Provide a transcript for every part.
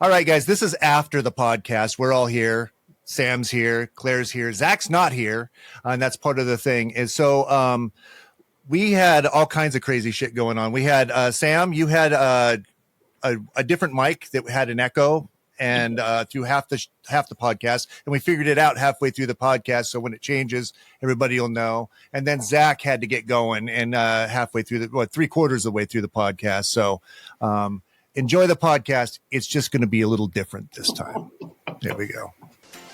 All right, guys, this is after the podcast. We're all here. Sam's here. Claire's here. Zach's not here. And that's part of the thing. And so we had all kinds of crazy shit going on. We had Sam, you had a different mic that had an echo and through half the podcast. And we figured it out halfway through the podcast. So when it changes, everybody will know. And then Zach had to get going and halfway through three-quarters of the way through the podcast. So enjoy the podcast. It's just going to be a little different this time. There we go.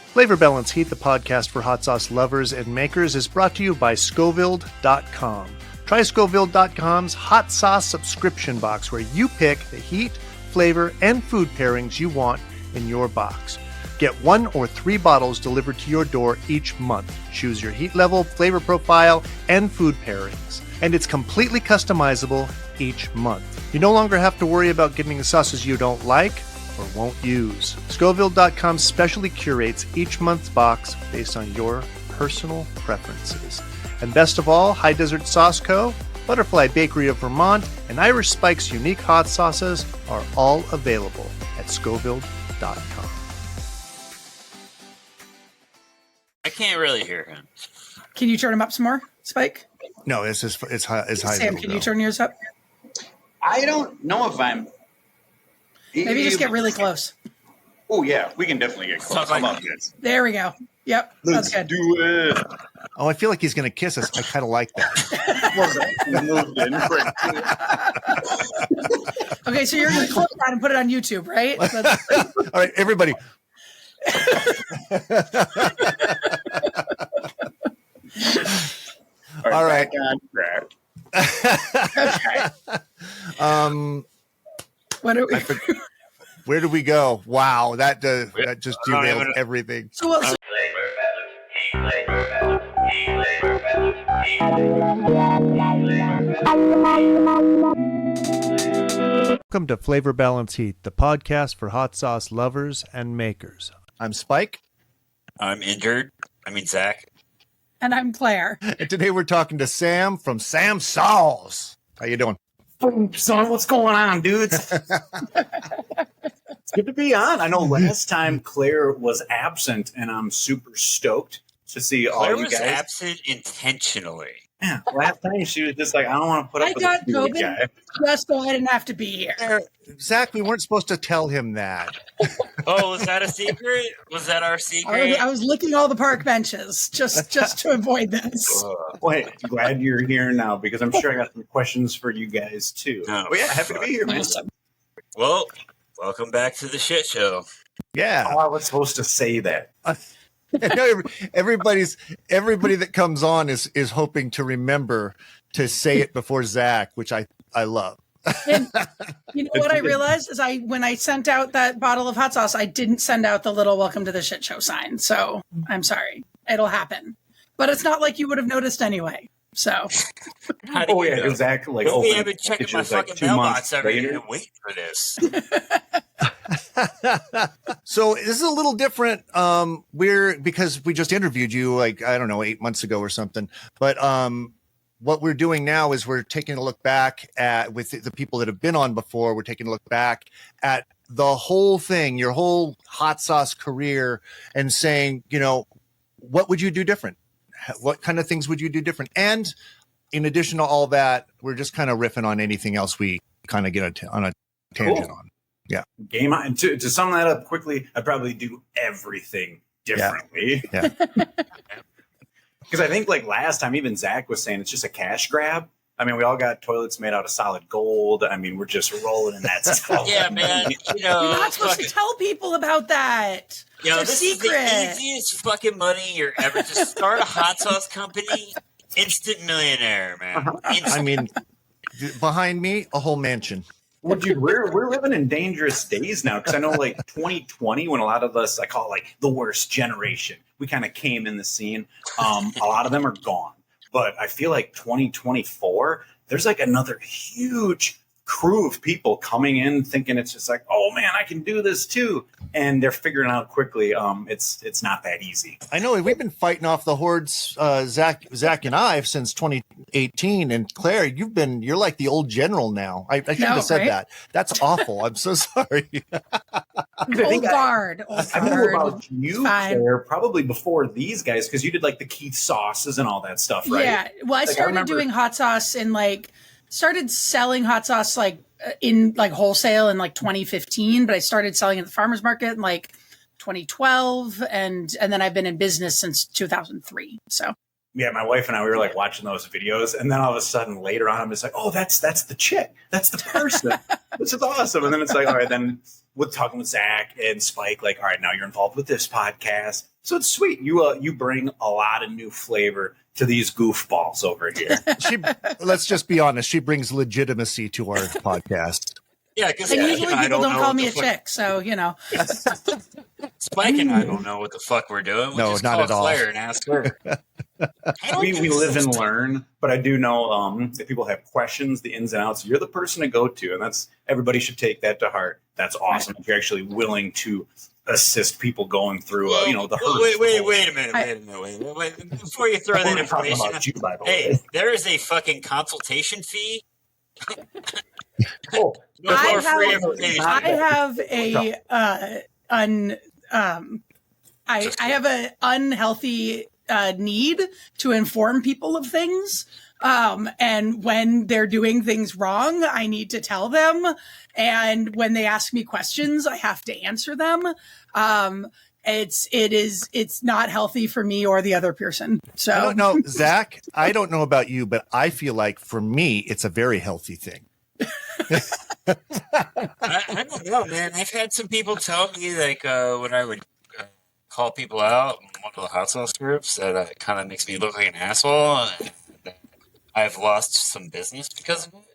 Flavor Balance Heat, the podcast for hot sauce lovers and makers, is brought to you by Scoville.com. Try Scoville.com's hot sauce subscription box, where you pick the heat, flavor, and food pairings you want in your box. Get 1 or 3 bottles delivered to your door each month. Choose your heat level, flavor profile, and food pairings. And it's completely customizable each month. You no longer have to worry about getting the sauces you don't like or won't use. Scoville.com specially curates each month's box based on your personal preferences. And best of all, High Desert Sauce Co., Butterfly Bakery of Vermont, and Irish Spike's unique hot sauces are all available at Scoville.com. I can't really hear him. Can you turn him up some more, Spike? No, it's high. Sam, can you turn yours up? I don't know if I'm. Maybe just get really close. Oh yeah, we can definitely get close. Come on, guys. There we go. Yep, Let's that's good. do it. Oh, I feel like he's going to kiss us. I kind of like that. Okay, so you're going to clip that and put it on YouTube, right? All right, everybody. All right. Where do we go? Wow, that just derailed everything. So welcome to Flavor Balance Heat, the podcast for hot sauce lovers and makers. I'm Spike. I'm Zach. And I'm Claire. And today we're talking to Sam from Sam Sauce. How you doing? Son, what's going on, dudes? It's good to be on. I know last time Claire was absent, and I'm super stoked to see all you guys. Claire was absent intentionally. Yeah, last time she was just like, I don't want to put up with got this COVID, guy. just so I didn't have to be here. Zach, we weren't supposed to tell him that. Oh, was that a secret? Was that our secret? I was licking all the park benches just to avoid this. Wait, glad you're here now, because I'm sure I got some questions for you guys too. Oh, yeah, happy to be here, man. Awesome. Well, welcome back to the shit show. Yeah. Oh, I was supposed to say that. Everybody that comes on is hoping to remember to say it before Zach, which I love. And you know what I realized is when I sent out that bottle of hot sauce, I didn't send out the little "Welcome to the Shit Show" sign. So I'm sorry. It'll happen, but it's not like you would have noticed anyway. So. Oh yeah, exactly. Like, we haven't checked my fucking mailbox every day and wait for this. So this is a little different. Because we just interviewed you 8 months ago or something. But what we're doing now is we're taking a look back at, with the people that have been on before, we're taking a look back at the whole thing, your whole hot sauce career, and saying, what would you do different? What kind of things would you do different? And in addition to all that, we're just kind of riffing on anything else we kind of get on a tangent on. Yeah. Game on. To sum that up quickly, I'd probably do everything differently. Yeah. Because I think last time, even Zach was saying it's just a cash grab. I mean, we all got toilets made out of solid gold. I mean, we're just rolling in that stuff. Yeah, man. You're not supposed to tell people about that. This secret. is the easiest fucking money you're ever. Just start a hot sauce company. Instant millionaire, man. I mean, behind me, a whole mansion. Well, dude, we're living in dangerous days now, because I know 2020, when a lot of us, I call it the worst generation, we kind of came in the scene. A lot of them are gone, but I feel like 2024, there's another huge crew of people coming in thinking it's just oh man, I can do this too. and they're figuring out quickly. It's not that easy. I know we've been fighting off the hordes, Zach and I, since 2018. And Claire, you're like the old general now. I shouldn't have said that. That's awful. I'm so sorry. Old guard. I know about you, Claire, probably before these guys, because you did like the Keith sauces and all that stuff, right? Yeah. Well, I started doing hot sauce and started selling hot sauce in wholesale in 2015, but I started selling at the farmer's market in 2012, and then I've been in business since 2003. So yeah, my wife and I, we were watching those videos, and then all of a sudden later on, I'm just like, oh, that's the chick, that's the person. This is awesome. And then it's like, all right, then with talking with Zach and Spike, all right, now you're involved with this podcast, so it's sweet. You bring a lot of new flavor to these goofballs over here. Let's just be honest. She brings legitimacy to our podcast. Yeah, because usually people don't call me a chick, so Spike and I don't know what the fuck we're doing. We just not call at all. Claire and ask her. We live and learn, but I do know if people have questions, the ins and outs, you're the person to go to, and everybody should take that to heart. That's awesome if you're actually willing to assist people going through, the hurt. Wait a minute. Wait. Before you throw that information, there is a fucking consultation fee. Oh, I have an unhealthy need to inform people of things. And when they're doing things wrong, I need to tell them. And when they ask me questions, I have to answer them. It's not healthy for me or the other person. So I don't know, Zach, I don't know about you, but I feel like for me, it's a very healthy thing. I don't know, man. I've had some people tell me when I would call people out in one of the hot sauce groups that it kind of makes me look like an asshole. And I've lost some business because of it.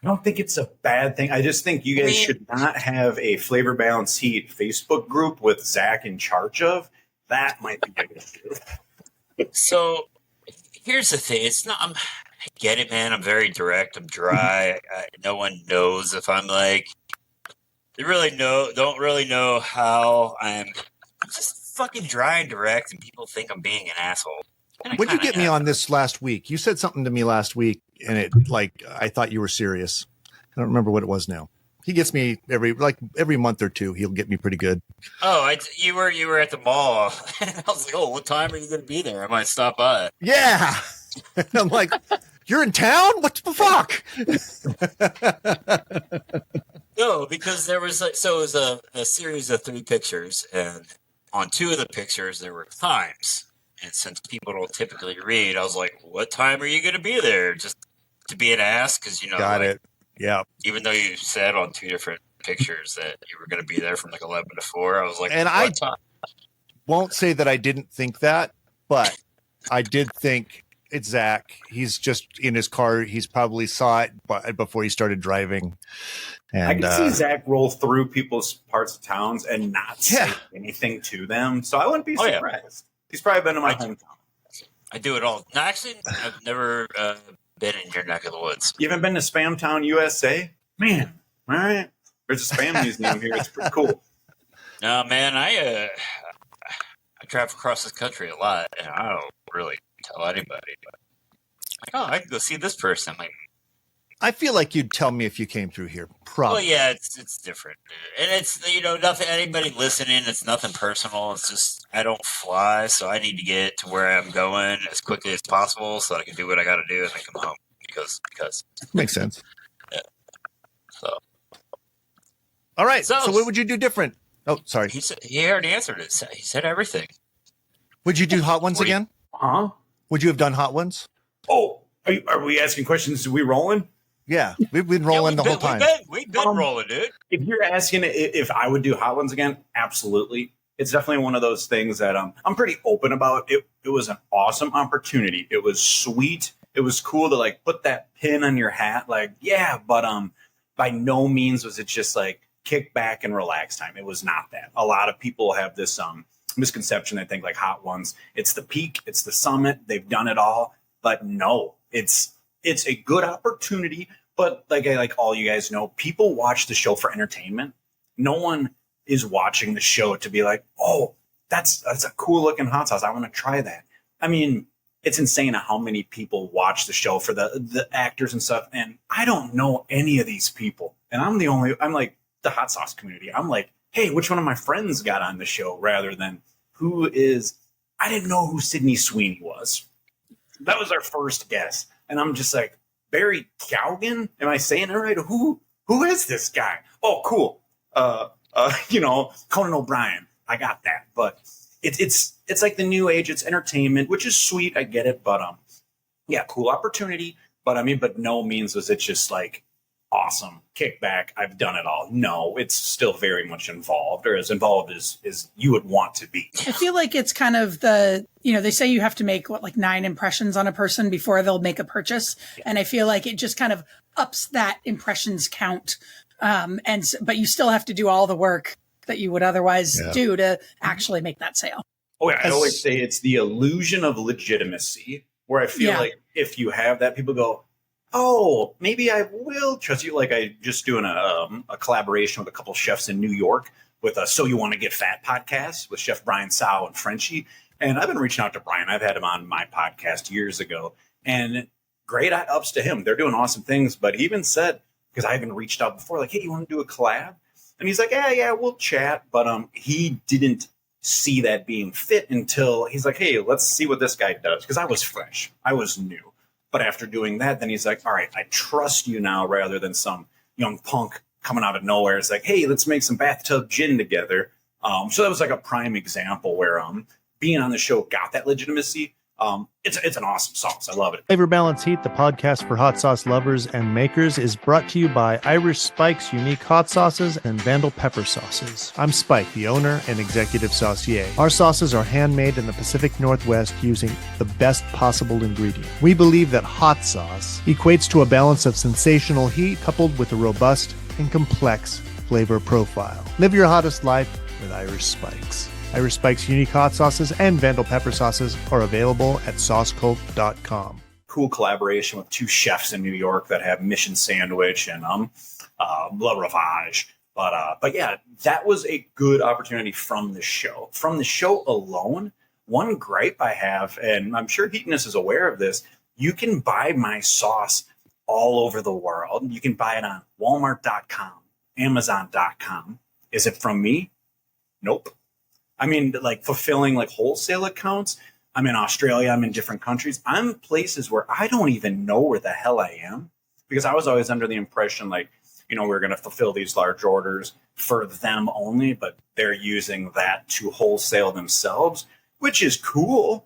I don't think it's a bad thing. I just think you guys should not have a Flavor Balance Heat Facebook group with Zach in charge of. That might be a good issue. So here's the thing. It's not. I get it, man. I'm very direct. I'm dry. No one knows if I'm they don't really know how I'm just fucking dry and direct, and people think I'm being an asshole. What'd you get me on this last week? You said something to me last week, and it I thought you were serious. I don't remember what it was now. He gets me every month or two. He'll get me pretty good. Oh, you were at the mall. And I was like, oh, what time are you going to be there? I might stop by. Yeah. I'm like, you're in town? What the fuck? No, because there was it was a series of 3 pictures, and on 2 of the pictures there were times. And since people don't typically read, I was like, what time are you going to be there? Just to be an ass? Because, got it. Yeah. Even though you said on 2 different pictures that you were going to be there from 11 to 4, I was like, and I won't say that I didn't think that, but I did think it's Zach. He's just in his car. He's probably saw it before he started driving. And I can see Zach roll through people's parts of towns and not say anything to them. So I wouldn't be surprised. Yeah. He's probably been in my hometown. I do it all. No, actually, I've never been in your neck of the woods. You haven't been to Spamtown, USA? Man, all right. There's a Spam museum here. It's pretty cool. No, man, I travel across this country a lot, and I don't really tell anybody. But I can go see this person. I feel like you'd tell me if you came through here. Probably. Well, yeah, it's different, and it's nothing. Anybody listening, it's nothing personal. It's just I don't fly, so I need to get to where I'm going as quickly as possible, so I can do what I got to do and then come home because makes sense. Yeah. So, all right. So what would you do different? Oh, sorry. He already answered it. He said everything. Would you do hot ones again? Huh? Would you have done hot ones? Oh, are we asking questions? Are we rolling? Yeah, we've been rolling the whole time. We've been rolling, dude. If you're asking if I would do hot ones again, absolutely. It's definitely one of those things that I'm pretty open about. It was an awesome opportunity. It was sweet. It was cool to put that pin on your hat. But by no means was it just kick back and relax time. It was not that. A lot of people have this misconception. They think hot ones, it's the peak, it's the summit. They've done it all. But no, it's a good opportunity, but like all you guys know, people watch the show for entertainment. No one is watching the show to be like, oh, that's a cool looking hot sauce. I want to try that. I mean, it's insane how many people watch the show for the actors and stuff. And I don't know any of these people. And I'm like the hot sauce community. I'm like, hey, which one of my friends got on the show rather than I didn't know who Sydney Sweeney was. That was our first guess. And I'm just like, Barry Cowgan? Am I saying it right? Who is this guy? Oh, cool. Conan O'Brien. I got that. But it's like the new age. It's entertainment, which is sweet. I get it. But yeah, cool opportunity. But no means was it just like awesome kickback. I've done it all. No, it's still very much involved, or as involved as you would want to be. I feel like it's kind of they say you have to make 9 impressions on a person before they'll make a purchase. Yeah. And I feel like it just kind of ups that impressions count. But you still have to do all the work that you would otherwise do to actually make that sale. Oh yeah. I always say it's the illusion of legitimacy where I feel like if you have that, people go, oh, maybe I will trust you. Like I just doing a collaboration with a couple chefs in New York with a So You Want to Get Fat podcast with Chef Brian Sow and Frenchie. And I've been reaching out to Brian. I've had him on my podcast years ago. And great ups to him. They're doing awesome things. But he even said, because I haven't reached out before, like, hey, you want to do a collab? And he's like, yeah, we'll chat. But he didn't see that being fit until he's like, hey, let's see what this guy does. Because I was fresh. I was new. But after doing that, then he's like, all right, I trust you now rather than some young punk coming out of nowhere. It's like, hey, let's make some bathtub gin together. So that was like a prime example where being on the show got that legitimacy. It's an awesome sauce. I love it. Flavor Balance Heat, the podcast for hot sauce lovers and makers, is brought to you by Irish Spike's unique hot sauces and Vandal pepper sauces. I'm Spike, the owner and executive saucier. Our sauces are handmade in the Pacific Northwest using the best possible ingredient. We believe that hot sauce equates to a balance of sensational heat coupled with a robust and complex flavor profile. Live your hottest life with Irish Spikes. Irish Spike's unique hot sauces and Vandal pepper sauces are available at saucecult.com. Cool collaboration with 2 chefs in New York that have Mission Sandwich and La Ravage. But yeah, that was a good opportunity from the show. From the show alone, one gripe I have, and I'm sure Heatonist is aware of this, you can buy my sauce all over the world. You can buy it on Walmart.com, Amazon.com. Is it from me? Nope. I mean, like fulfilling like wholesale accounts. I'm in Australia. I'm in different countries. I'm places where I don't even know where the hell I am because I was always under the impression like, we're going to fulfill these large orders for them only, but they're using that to wholesale themselves, which is cool.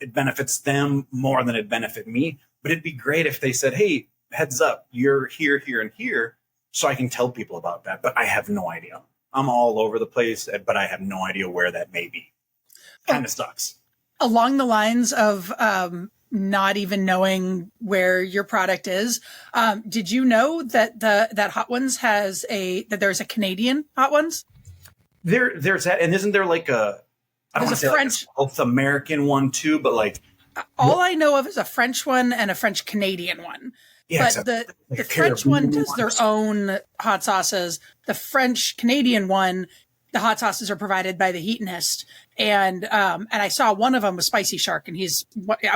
It benefits them more than it benefit me, but it'd be great if they said, hey, heads up, you're here, here, and here. So I can tell people about that, but I have no idea. I'm all over the place, but I have no idea where that may be. Kind of sucks. Along the lines of not even knowing where your product is, did you know that that Hot Ones that there's a Canadian Hot Ones? There's that, and isn't there like I don't want to say French, like a South American one too, but like all I know of is a French one and a French Canadian one. Yeah, but the French one does their own hot sauces. The French Canadian one, the hot sauces are provided by the Heatonist. And I saw one of them was Spicy Shark, and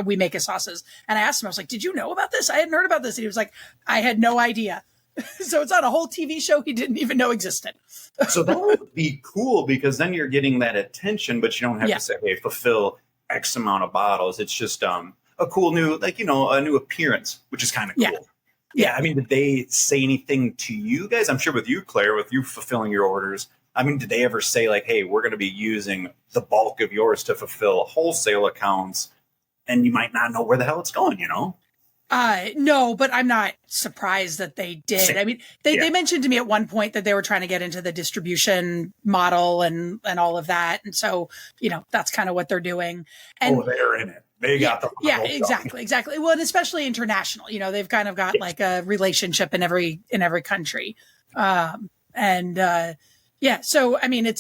we make his sauces. And I asked him, I was like, did you know about this? I hadn't heard about this. And he was like, I had no idea. So it's on a whole TV show he didn't even know existed. So that would be cool because then you're getting that attention, but you don't have to say, hey, fulfill X amount of bottles. It's just a cool new, a new appearance, which is kind of cool. Yeah. I mean, did they say anything to you guys? I'm sure with you, Claire, with you fulfilling your orders. I mean, did they ever say like, hey, we're going to be using the bulk of yours to fulfill wholesale accounts and you might not know where the hell it's going, No, but I'm not surprised that they did. I mean, they mentioned to me at one point that they were trying to get into the distribution model and all of that. And so, that's kind of what they're doing. And they're in it. They got the exactly. Well, and especially international, they've kind of got like a relationship in every country. So, I mean,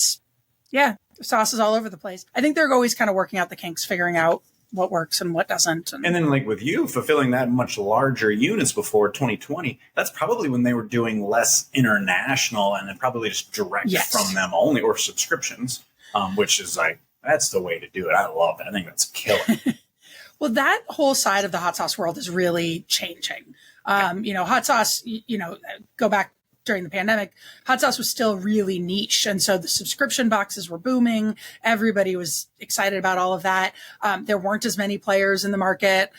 sauces all over the place. I think they're always kind of working out the kinks, figuring out what works and what doesn't. And then like with you fulfilling that much larger units before 2020, that's probably when they were doing less international and then probably just direct from them only or subscriptions, which is like, that's the way to do it. I love it. I think that's killer. Well, that whole side of the hot sauce world is really changing. Hot sauce, go back during the pandemic, hot sauce was still really niche. And so the subscription boxes were booming. Everybody was excited about all of that. There weren't as many players in the market.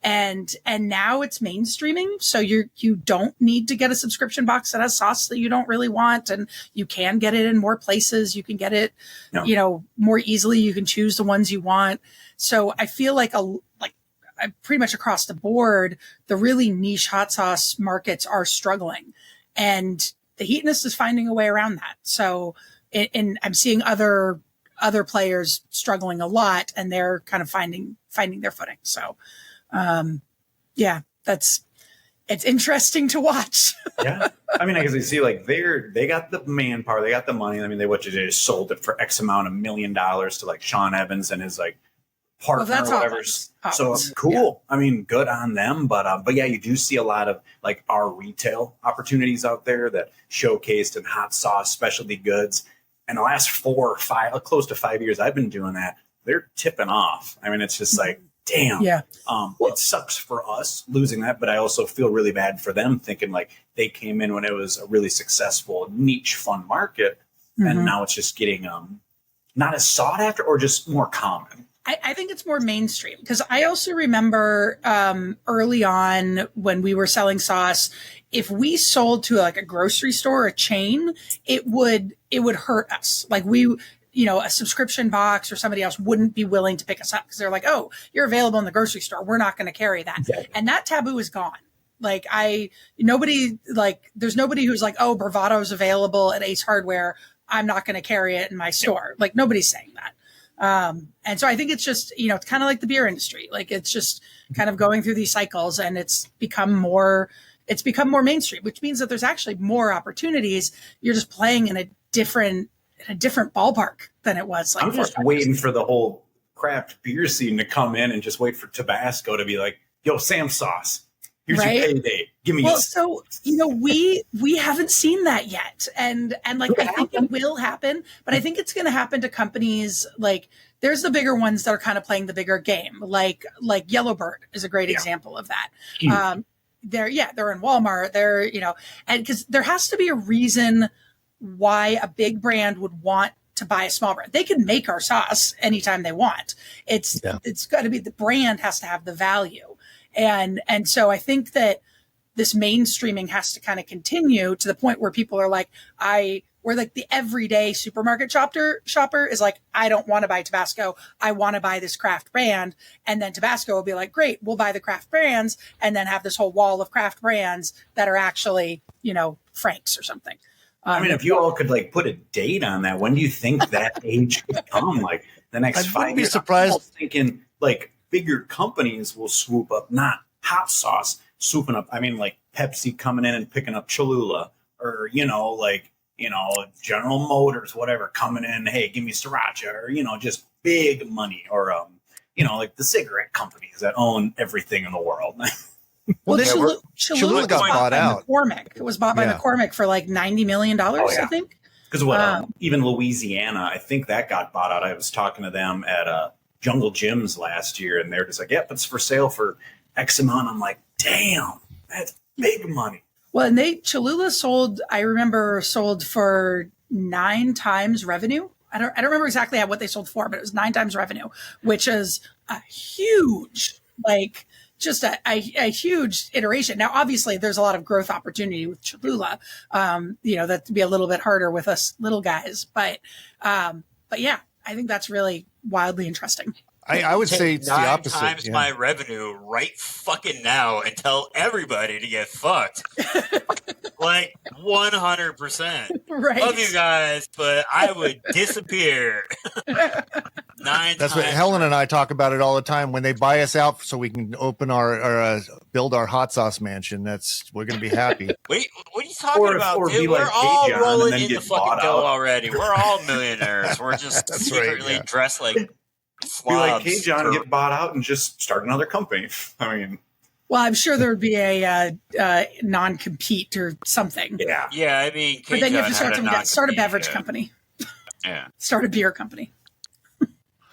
And now it's mainstreaming. So you don't need to get a subscription box that has sauce that you don't really want. And you can get it in more places. You can get it, more easily. You can choose the ones you want. So I feel like pretty much across the board, the really niche hot sauce markets are struggling. And the Heatonist is finding a way around that. So, and I'm seeing other players struggling a lot, and they're kind of finding their footing. So, it's interesting to watch. Yeah, I mean, because you see, like they got the manpower, they got the money. I mean, they just sold it for X amount of $1 million to like Sean Evans and his like partner or whatever. So cool. Yeah. I mean, good on them. But yeah, you do see a lot of like our retail opportunities out there that showcased in hot sauce, specialty goods. And the last 4 or 5, close to 5 years I've been doing that, they're tipping off. I mean, it's just like, damn. Yeah. It sucks for us losing that, but I also feel really bad for them thinking like they came in when it was a really successful niche fun market. And now it's just getting not as sought after or just more common. I think it's more mainstream because I also remember early on when we were selling sauce, if we sold to like a grocery store or a chain, it would hurt us. Like a subscription box or somebody else wouldn't be willing to pick us up because they're like, oh, you're available in the grocery store. We're not going to carry that. Exactly. And that taboo is gone. Like there's nobody who's like, oh, Bravado's available at Ace Hardware. I'm not going to carry it in my store. Like nobody's saying that. And so I think it's just, it's kind of like the beer industry. Like it's just kind of going through these cycles and it's become more mainstream, which means that there's actually more opportunities. You're just playing in a different ballpark than it was. Like I'm just waiting for the whole craft beer scene to come in and just wait for Tabasco to be like, yo, Sam Sauce, here's your payday. Give me so, we haven't seen that yet. And like, I think it will happen, but I think it's going to happen to companies like there's the bigger ones that are kind of playing the bigger game. Like Yellowbird is a great example of that. They're in Walmart. They're, and because there has to be a reason why a big brand would want to buy a small brand. They can make our sauce anytime they want. It's got to be the brand has to have the value. And so I think that this mainstreaming has to kind of continue to the point where people are like, where like the everyday supermarket shopper is like, I don't want to buy Tabasco. I want to buy this craft brand. And then Tabasco will be like, great, we'll buy the craft brands and then have this whole wall of craft brands that are actually, Frank's or something. I mean, if you all could like put a date on that, when do you think that age could come? Like the next 5 years? I wouldn't be surprised. I'm thinking like bigger companies will swoop up, not hot sauce swooping up. I mean, like Pepsi coming in and picking up Cholula or, General Motors, whatever, coming in. Hey, give me Sriracha or, just big money or, like the cigarette companies that own everything in the world. Well, Cholula got bought out. McCormick. It was bought by McCormick for like $90 million, I think. Because even Louisiana, I think that got bought out. I was talking to them at Jungle Gyms last year, and they're just like, yep, it's for sale for X amount. I'm like, damn, that's big money. Well, and Cholula sold for 9 times revenue. I don't remember exactly what they sold for, but it was 9 times revenue, which is a huge, just a huge iteration. Now, obviously, there's a lot of growth opportunity with Cholula. That'd be a little bit harder with us little guys, but yeah, I think that's really wildly interesting. I would say it's the opposite. 9 times my revenue right fucking now and tell everybody to get fucked. 100%. Right. Love you guys, but I would disappear. 9 That's what Helen and I talk about it all the time. When they buy us out so we can open build our hot sauce mansion, we're going to be happy. Wait, what are you talking about, dude? We're all rolling in the fucking dough already. We're all millionaires. We're just secretly dressed like Be like, hey, John, get bought out and just start another company. I mean, well, I'm sure there would be a non-compete or something. Yeah. Yeah, I mean, but then you have to start a beverage yeah. company. Yeah. Start a beer company.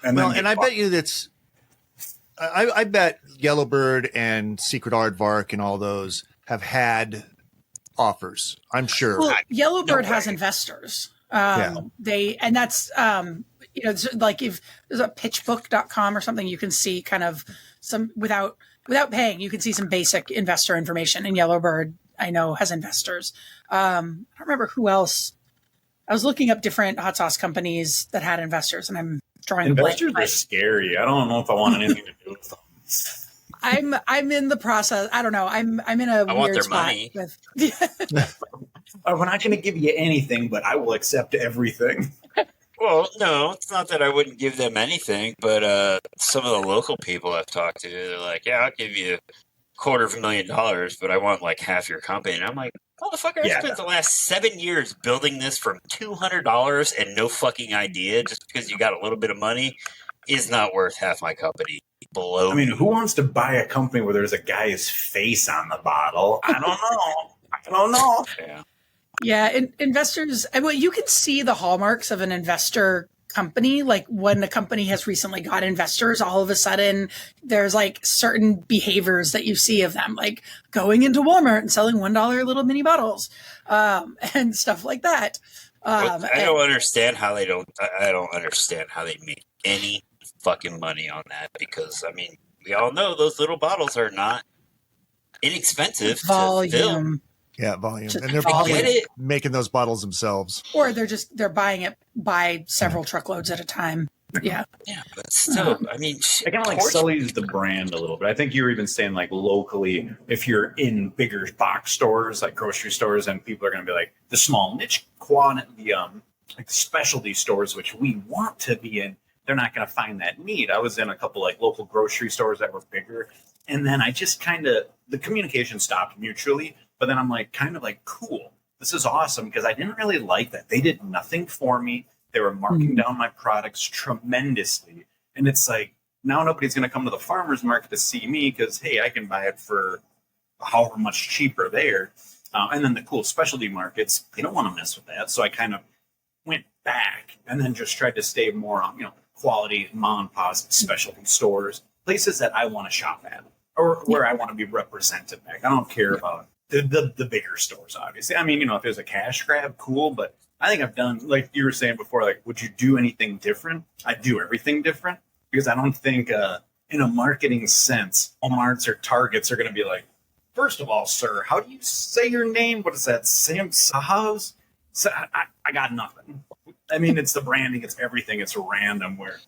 And I bet you that's. I bet Yellowbird and Secret Aardvark and all those have had offers. I'm sure. Well, Yellowbird has investors. That's it's like if there's a pitchbook.com or something, you can see kind of some without paying, you can see some basic investor information. And Yellowbird, I know, has investors. I don't remember who else. I was looking up different hot sauce companies that had investors, and I'm drawing a blank. Investors are scary. I don't know if I want anything to do with them. I'm in the process. I don't know. I'm in a weird spot money. with. We're not going to give you anything, but I will accept everything. Well, no, it's not that I wouldn't give them anything, but some of the local people I've talked to, they're like, yeah, I'll give you $250,000, but I want like half your company. And I'm like, motherfucker, I spent the last 7 years building this from $200 and no fucking idea just because you got a little bit of money is not worth half my company. I mean, who wants to buy a company where there's a guy's face on the bottle? I don't know. Yeah. Yeah, investors. Well, you can see the hallmarks of an investor company. Like when a company has recently got investors, all of a sudden there's like certain behaviors that you see of them, like going into Walmart and selling $1 little mini bottles, and stuff like that. I don't understand how they don't. I don't understand how they make any fucking money on that, because I mean, we all know those little bottles are not inexpensive to fill. Yeah, volume. Just and they're probably making those bottles themselves. Or they're buying it by several truckloads at a time. Yeah. Yeah, but still, I mean, I kind of like sullies the brand a little bit. I think you were even saying like locally, if you're in bigger box stores, like grocery stores, and people are going to be like the small niche quantity, like specialty stores, which we want to be in, they're not going to find that need. I was in a couple like local grocery stores that were bigger, and then I just kind of, the communication stopped mutually. But then I'm like, kind of like, cool, this is awesome, because I didn't really like that. They did nothing for me. They were marking down my products tremendously. And it's like, now nobody's going to come to the farmer's market to see me because, hey, I can buy it for however much cheaper there. And then the cool specialty markets, they don't want to mess with that. So I kind of went back and then just tried to stay more on, quality mom and pop specialty stores, places that I want to shop at or where I want to be represented back. I don't care about the bigger stores, obviously. I mean, if there's a cash grab, cool. But I think I've done, like you were saying before, like, would you do anything different? I do everything different because I don't think in a marketing sense, Walmarts or Targets are going to be like, first of all, sir, how do you say your name? What is that? Sam Saha's? So I got nothing. I mean, it's the branding. It's everything. It's random where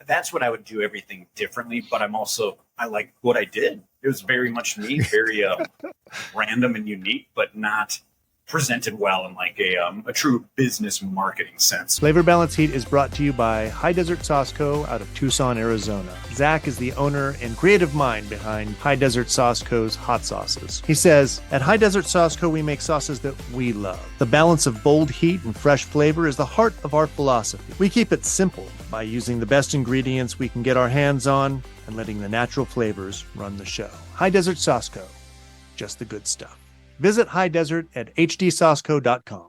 that's what I would do everything differently. But I like what I did. It was very much me, very random and unique, but not presented well in like a true business marketing sense. Flavor Balance Heat is brought to you by High Desert Sauce Co. out of Tucson, Arizona. Zach is the owner and creative mind behind High Desert Sauce Co.'s hot sauces. He says, at High Desert Sauce Co. we make sauces that we love. The balance of bold heat and fresh flavor is the heart of our philosophy. We keep it simple by using the best ingredients we can get our hands on and letting the natural flavors run the show. High Desert Sauce Co. Just the good stuff. Visit High Desert at hdsauceco.com.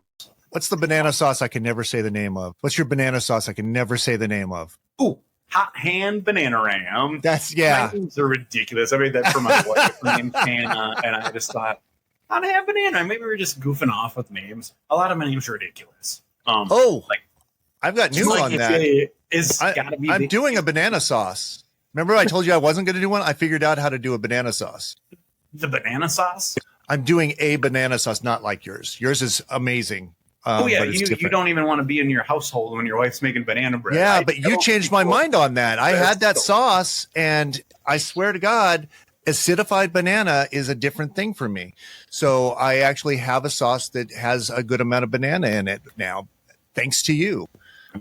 What's the banana sauce I can never say the name of? What's your banana sauce I can never say the name of? Ooh, Hot Hand Banana Ram. Yeah. Names are ridiculous. I made that for my wife named Hannah, and I just thought, Hot Hand Banana. Maybe we were just goofing off with names. A lot of my names are ridiculous. I've got news on that. I'm doing a banana sauce. Remember I told you I wasn't going to do one? I figured out how to do a banana sauce. The banana sauce? I'm doing a banana sauce, not like yours. Yours is amazing. You don't even want to be in your household when your wife's making banana bread. Yeah, but you changed my mind on that. I had that sauce, and I swear to God, acidified banana is a different thing for me. So I actually have a sauce that has a good amount of banana in it now, thanks to you.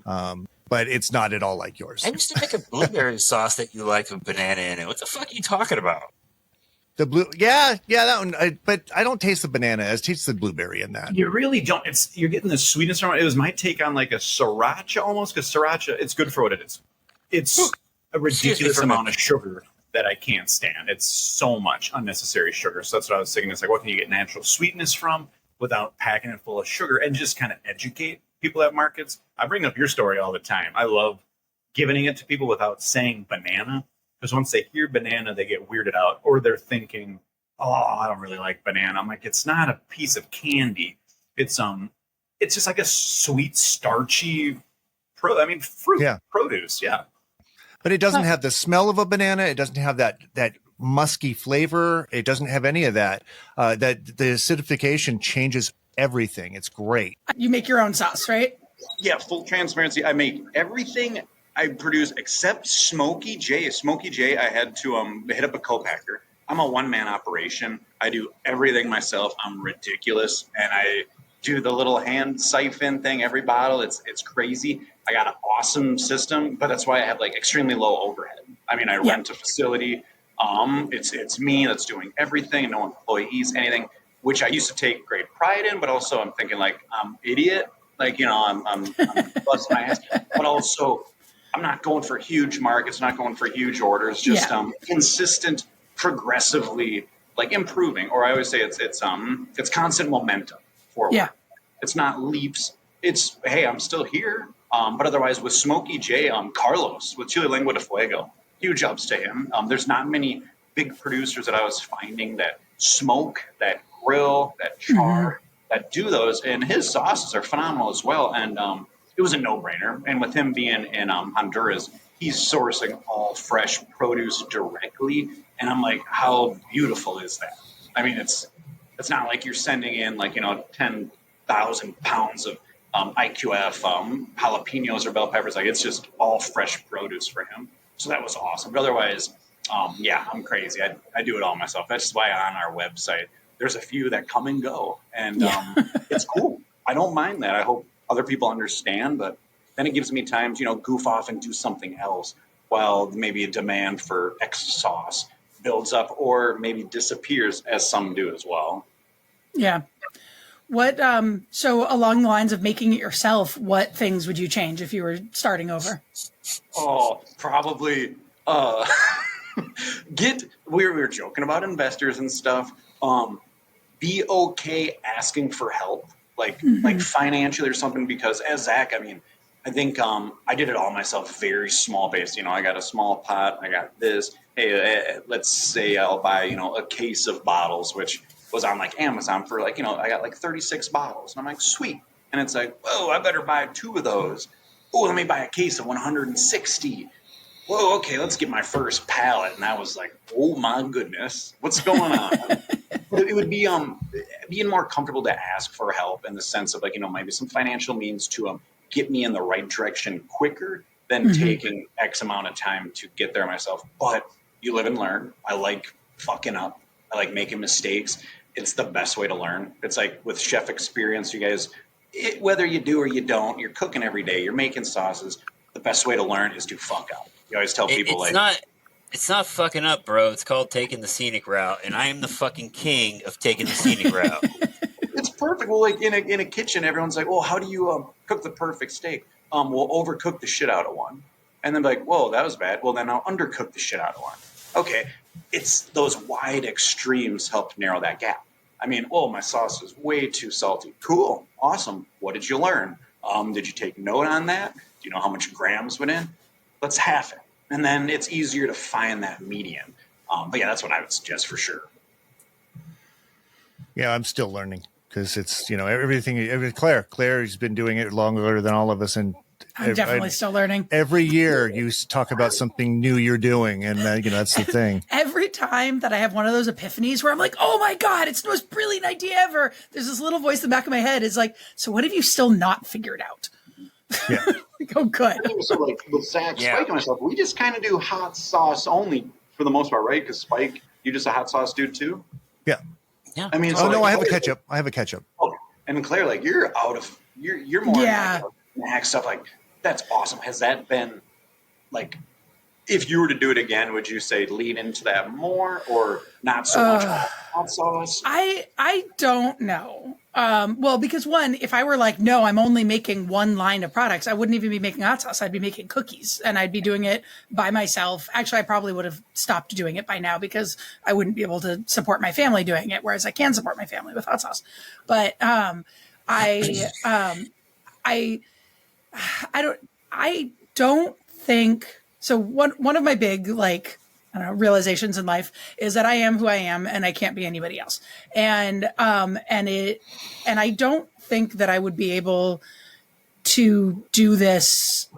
But it's not at all like yours. I used to make a blueberry sauce that you like with banana in it. What the fuck are you talking about? The blue, yeah, that one. But I don't taste the banana. I taste the blueberry in that. You really don't. You're getting the sweetness from it. It was my take on like a sriracha almost, because sriracha, it's good for what it is. It's a ridiculous for a amount of sugar that I can't stand. It's so much unnecessary sugar. So that's what I was thinking. It's like, what can you get natural sweetness from without packing it full of sugar, and just kind of educate people at markets? I bring up your story all the time. I love giving it to people without saying banana, because once they hear banana, they get weirded out, or they're thinking, oh, I don't really like banana. I'm like, it's not a piece of candy. It's just like a sweet, starchy fruit, produce. Yeah. But it doesn't have the smell of a banana. It doesn't have that musky flavor. It doesn't have any of that. That the acidification changes everything. It's great. You make your own sauce, right? Yeah, full transparency. I make everything I produce except Smokey J. Smokey J, I had to hit up a co-packer. I'm a one-man operation. I do everything myself. I'm ridiculous. And I do the little hand siphon thing every bottle. It's crazy. I got an awesome system, but that's why I have like extremely low overhead. I mean, I rent a facility. It's me that's doing everything, no employees, anything, which I used to take great pride in, but also I'm thinking like, I'm idiot. Like, I'm busting my ass, but also I'm not going for huge markets, not going for huge orders, just consistent, progressively like improving. Or I always say it's constant momentum forward. Yeah. It's not leaps. It's, hey, I'm still here. But otherwise with Smokey J, Carlos with Chile Lengua de Fuego, huge ups to him. There's not many big producers that I was finding that smoke, that grill, that char, that do those. And his sauces are phenomenal as well. And it was a no-brainer. And with him being in Honduras, he's sourcing all fresh produce directly. And I'm like, how beautiful is that? I mean, it's not like you're sending in like, 10,000 pounds of IQF, jalapenos or bell peppers. Like, it's just all fresh produce for him. So that was awesome. But otherwise, I'm crazy. I do it all myself. That's why on our website, there's a few that come and go. And it's cool. I don't mind that. I hope other people understand. But then it gives me time to, goof off and do something else while maybe a demand for X sauce builds up or maybe disappears, as some do as well. Yeah. What, so along the lines of making it yourself, what things would you change if you were starting over? Oh, probably, we were joking about investors and stuff. Be okay asking for help, like financially or something, because as Zach, I think, I did it all myself, very small based, I got a small pot, I got this, hey, let's say I'll buy, a case of bottles, which was on like Amazon for like, I got like 36 bottles. And I'm like, sweet. And it's like, whoa, I better buy 2 of those. Oh, let me buy a case of 160. Whoa, okay, let's get my first pallet. And I was like, oh my goodness, what's going on? It would be being more comfortable to ask for help in the sense of like, maybe some financial means to get me in the right direction quicker than taking X amount of time to get there myself. But you live and learn. I like fucking up. I like making mistakes. It's the best way to learn. It's like with chef experience, you guys, whether you do or you don't, you're cooking every day, you're making sauces. The best way to learn is to fuck up. You always tell people it's not fucking up, bro. It's called taking the scenic route. And I am the fucking king of taking the scenic route. It's perfect. Well, like in a kitchen, everyone's like, well, how do you cook the perfect steak? We'll overcook the shit out of one. And then be like, whoa, that was bad. Well, then I'll undercook the shit out of one. Okay. It's those wide extremes help narrow that gap. My sauce is way too salty. Cool. Awesome. What did you learn? Did you take note on that? Do you know how much grams went in? Let's half it. And then it's easier to find that median. But yeah, that's what I would suggest for sure. Yeah, I'm still learning because it's, everything. Claire's been doing it longer than all of us. And I'm definitely still learning. Every year you talk about something new you're doing. And, that's the thing. Every time that I have one of those epiphanies where I'm like, oh my God, it's the most brilliant idea ever. There's this little voice in the back of my head is like, so what have you still not figured out? Yeah. Like, oh, good. So like with Zach, Spike and myself, we just kind of do hot sauce only for the most part, right? Because Spike, you just a hot sauce dude too? Yeah. Yeah. I have a ketchup. Okay. And Claire, like you're more snack stuff. Like that's awesome. Has that been like, if you were to do it again, would you say lean into that more or not so much hot sauce? I don't know. Well, because one, if I were like, no, I'm only making one line of products, I wouldn't even be making hot sauce. I'd be making cookies, and I'd be doing it by myself. Actually, I probably would have stopped doing it by now because I wouldn't be able to support my family doing it, whereas I can support my family with hot sauce. But I don't think so. One of my big, like, I don't know, realizations in life is that I am who I am and I can't be anybody else. And I don't think that I would be able to do this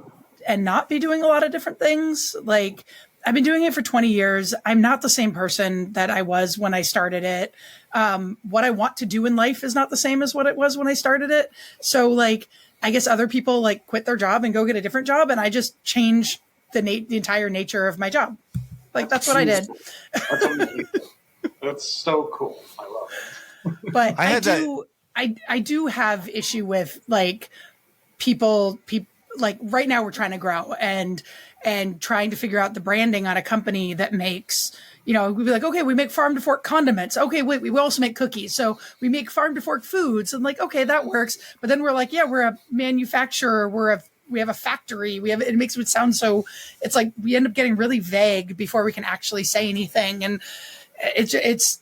and not be doing a lot of different things. Like, I've been doing it for 20 years. I'm not the same person that I was when I started it. What I want to do in life is not the same as what it was when I started it. So, like, I guess other people like quit their job and go get a different job, and I just change the entire nature of my job. Like, that's what I did. That's amazing. That's so cool. I love it. But I do have issue with like people like right now we're trying to grow and trying to figure out the branding on a company that makes, you know, we'd be like, okay, we make farm to fork condiments. Okay, wait, we also make cookies. So we make farm to fork foods, and like, okay, that works. But then we're like, yeah, we're a manufacturer. We have a factory. It makes it sound so, it's like we end up getting really vague before we can actually say anything. And it's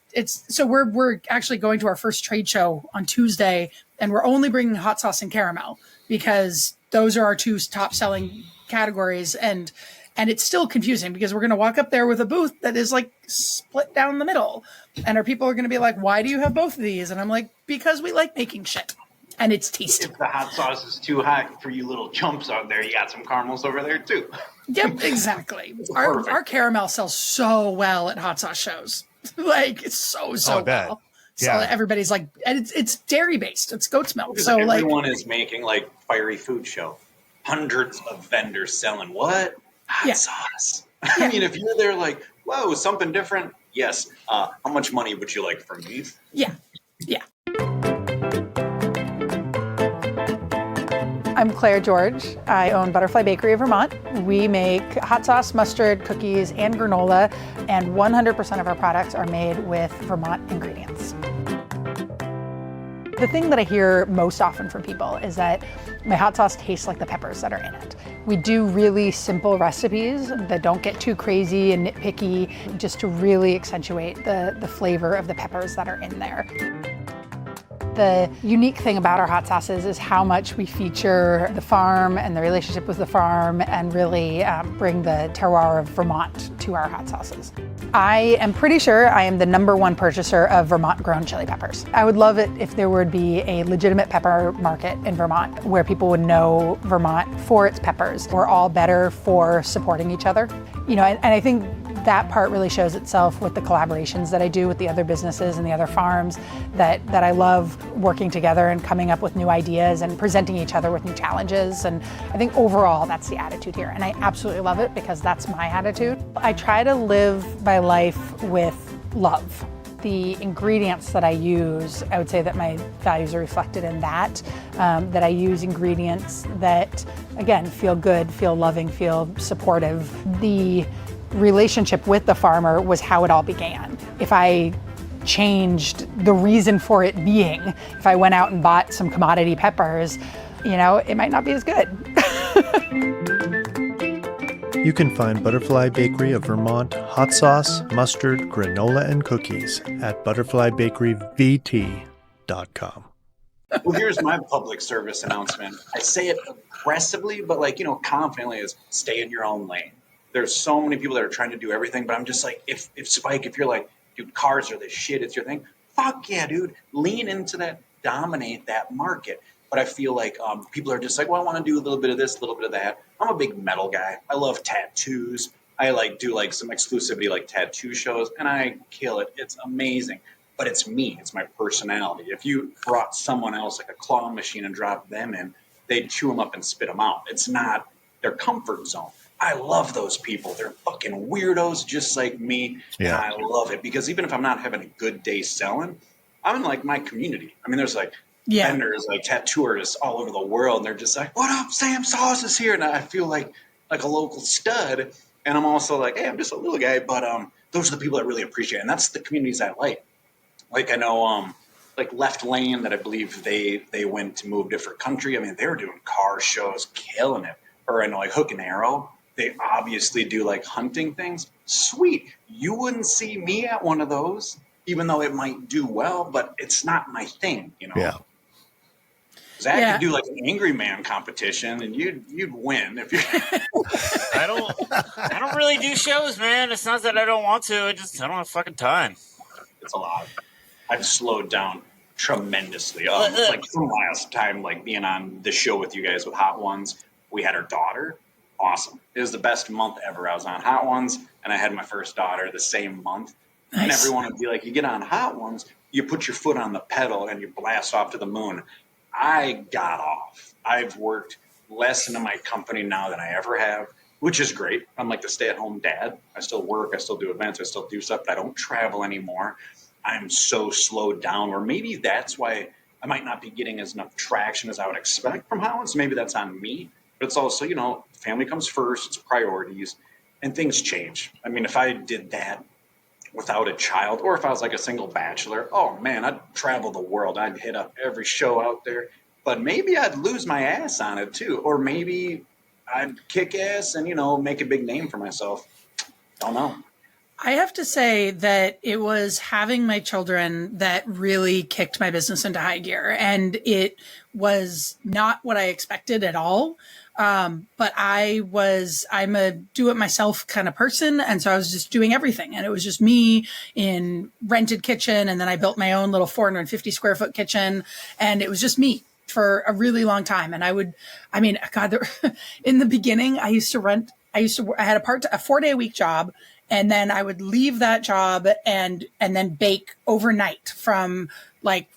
so we're actually going to our first trade show on Tuesday, and we're only bringing hot sauce and caramel because those are our two top selling categories. And it's still confusing because we're going to walk up there with a booth that is like split down the middle, and our people are going to be like, why do you have both of these? And I'm like, because we like making shit. And it's tasty. If the hot sauce is too hot for you little chumps out there, you got some caramels over there too. Yep, exactly. Our caramel sells so well at hot sauce shows. Like, it's so well. So yeah. Everybody's like, and it's dairy based. It's goat's milk. Because so everyone is making like fiery food show. Hundreds of vendors selling what? Hot sauce. I mean, if you're there like, whoa, something different. Yes. How much money would you like from me? Yeah. I'm Claire George. I own Butterfly Bakery of Vermont. We make hot sauce, mustard, cookies, and granola, and 100% of our products are made with Vermont ingredients. The thing that I hear most often from people is that my hot sauce tastes like the peppers that are in it. We do really simple recipes that don't get too crazy and nitpicky, just to really accentuate the flavor of the peppers that are in there. The unique thing about our hot sauces is how much we feature the farm and the relationship with the farm, and really bring the terroir of Vermont to our hot sauces. I am pretty sure I am the #1 purchaser of Vermont-grown chili peppers. I would love it if there would be a legitimate pepper market in Vermont where people would know Vermont for its peppers. We're all better for supporting each other. You know, and I think that part really shows itself with the collaborations that I do with the other businesses and the other farms, that I love working together and coming up with new ideas and presenting each other with new challenges. And I think overall that's the attitude here, and I absolutely love it because that's my attitude. I try to live my life with love. The ingredients that I use, I would say that my values are reflected in that, that I use ingredients that, again, feel good, feel loving, feel supportive. The relationship with the farmer was how it all began. If I changed the reason for it being, if I went out and bought some commodity peppers, you know, it might not be as good. You can find Butterfly Bakery of Vermont hot sauce, mustard, granola, and cookies at butterflybakeryvt.com. Well, here's my public service announcement. I say it aggressively, but like, you know, confidently, is stay in your own lane. There's so many people that are trying to do everything, but I'm just like, if Spike, if you're like, dude, cars are the shit, it's your thing. Fuck yeah, dude. Lean into that, dominate that market. But I feel like people are just like, well, I want to do a little bit of this, a little bit of that. I'm a big metal guy. I love tattoos. I like do like some exclusivity like tattoo shows, and I kill it. It's amazing. But it's me. It's my personality. If you brought someone else like a claw machine and dropped them in, they'd chew them up and spit them out. It's not their comfort zone. I love those people. They're fucking weirdos just like me. Yeah. And I love it because even if I'm not having a good day selling, I'm in like my community. I mean, there's like vendors, like tattooers all over the world. And they're just like, what up, Sam Sauce is here. And I feel like a local stud. And I'm also like, hey, I'm just a little guy. But those are the people that really appreciate it. And that's the communities I like. Like I know like Left Lane that I believe they went to move different country. I mean, they were doing car shows, killing it. Or I know like Hook and Arrow. They obviously do like hunting things. Sweet. You wouldn't see me at one of those, even though it might do well, but it's not my thing, you know. Yeah. Zach could do like an Angry Man competition, and you'd win if you. I don't really do shows, man. It's not that I don't want to. I don't have fucking time. It's a lot. I've slowed down tremendously. Like from last time, like being on the show with you guys with Hot Ones, we had our daughter. Awesome. It was the best month ever. I was on Hot Ones, and I had my first daughter the same month. Nice. And everyone would be like, you get on Hot Ones, you put your foot on the pedal, and you blast off to the moon. I got off. I've worked less into my company now than I ever have, which is great. I'm like the stay-at-home dad. I still work. I still do events. I still do stuff, but I don't travel anymore. I'm so slowed down, or maybe that's why I might not be getting as enough traction as I would expect from Hot Ones. So maybe that's on me. But it's also, you know, family comes first. It's priorities, and things change. I mean, if I did that without a child, or if I was like a single bachelor, oh man, I'd travel the world. I'd hit up every show out there, but maybe I'd lose my ass on it too. Or maybe I'd kick ass and, you know, make a big name for myself. Don't know. I have to say that it was having my children that really kicked my business into high gear, and it was not what I expected at all. But I'm a do-it-myself kind of person. And so I was just doing everything. And it was just me in rented kitchen. And then I built my own little 450 square foot kitchen. And it was just me for a really long time. And in the beginning, I had a 4-day a week job. And then I would leave that job and then bake overnight from like,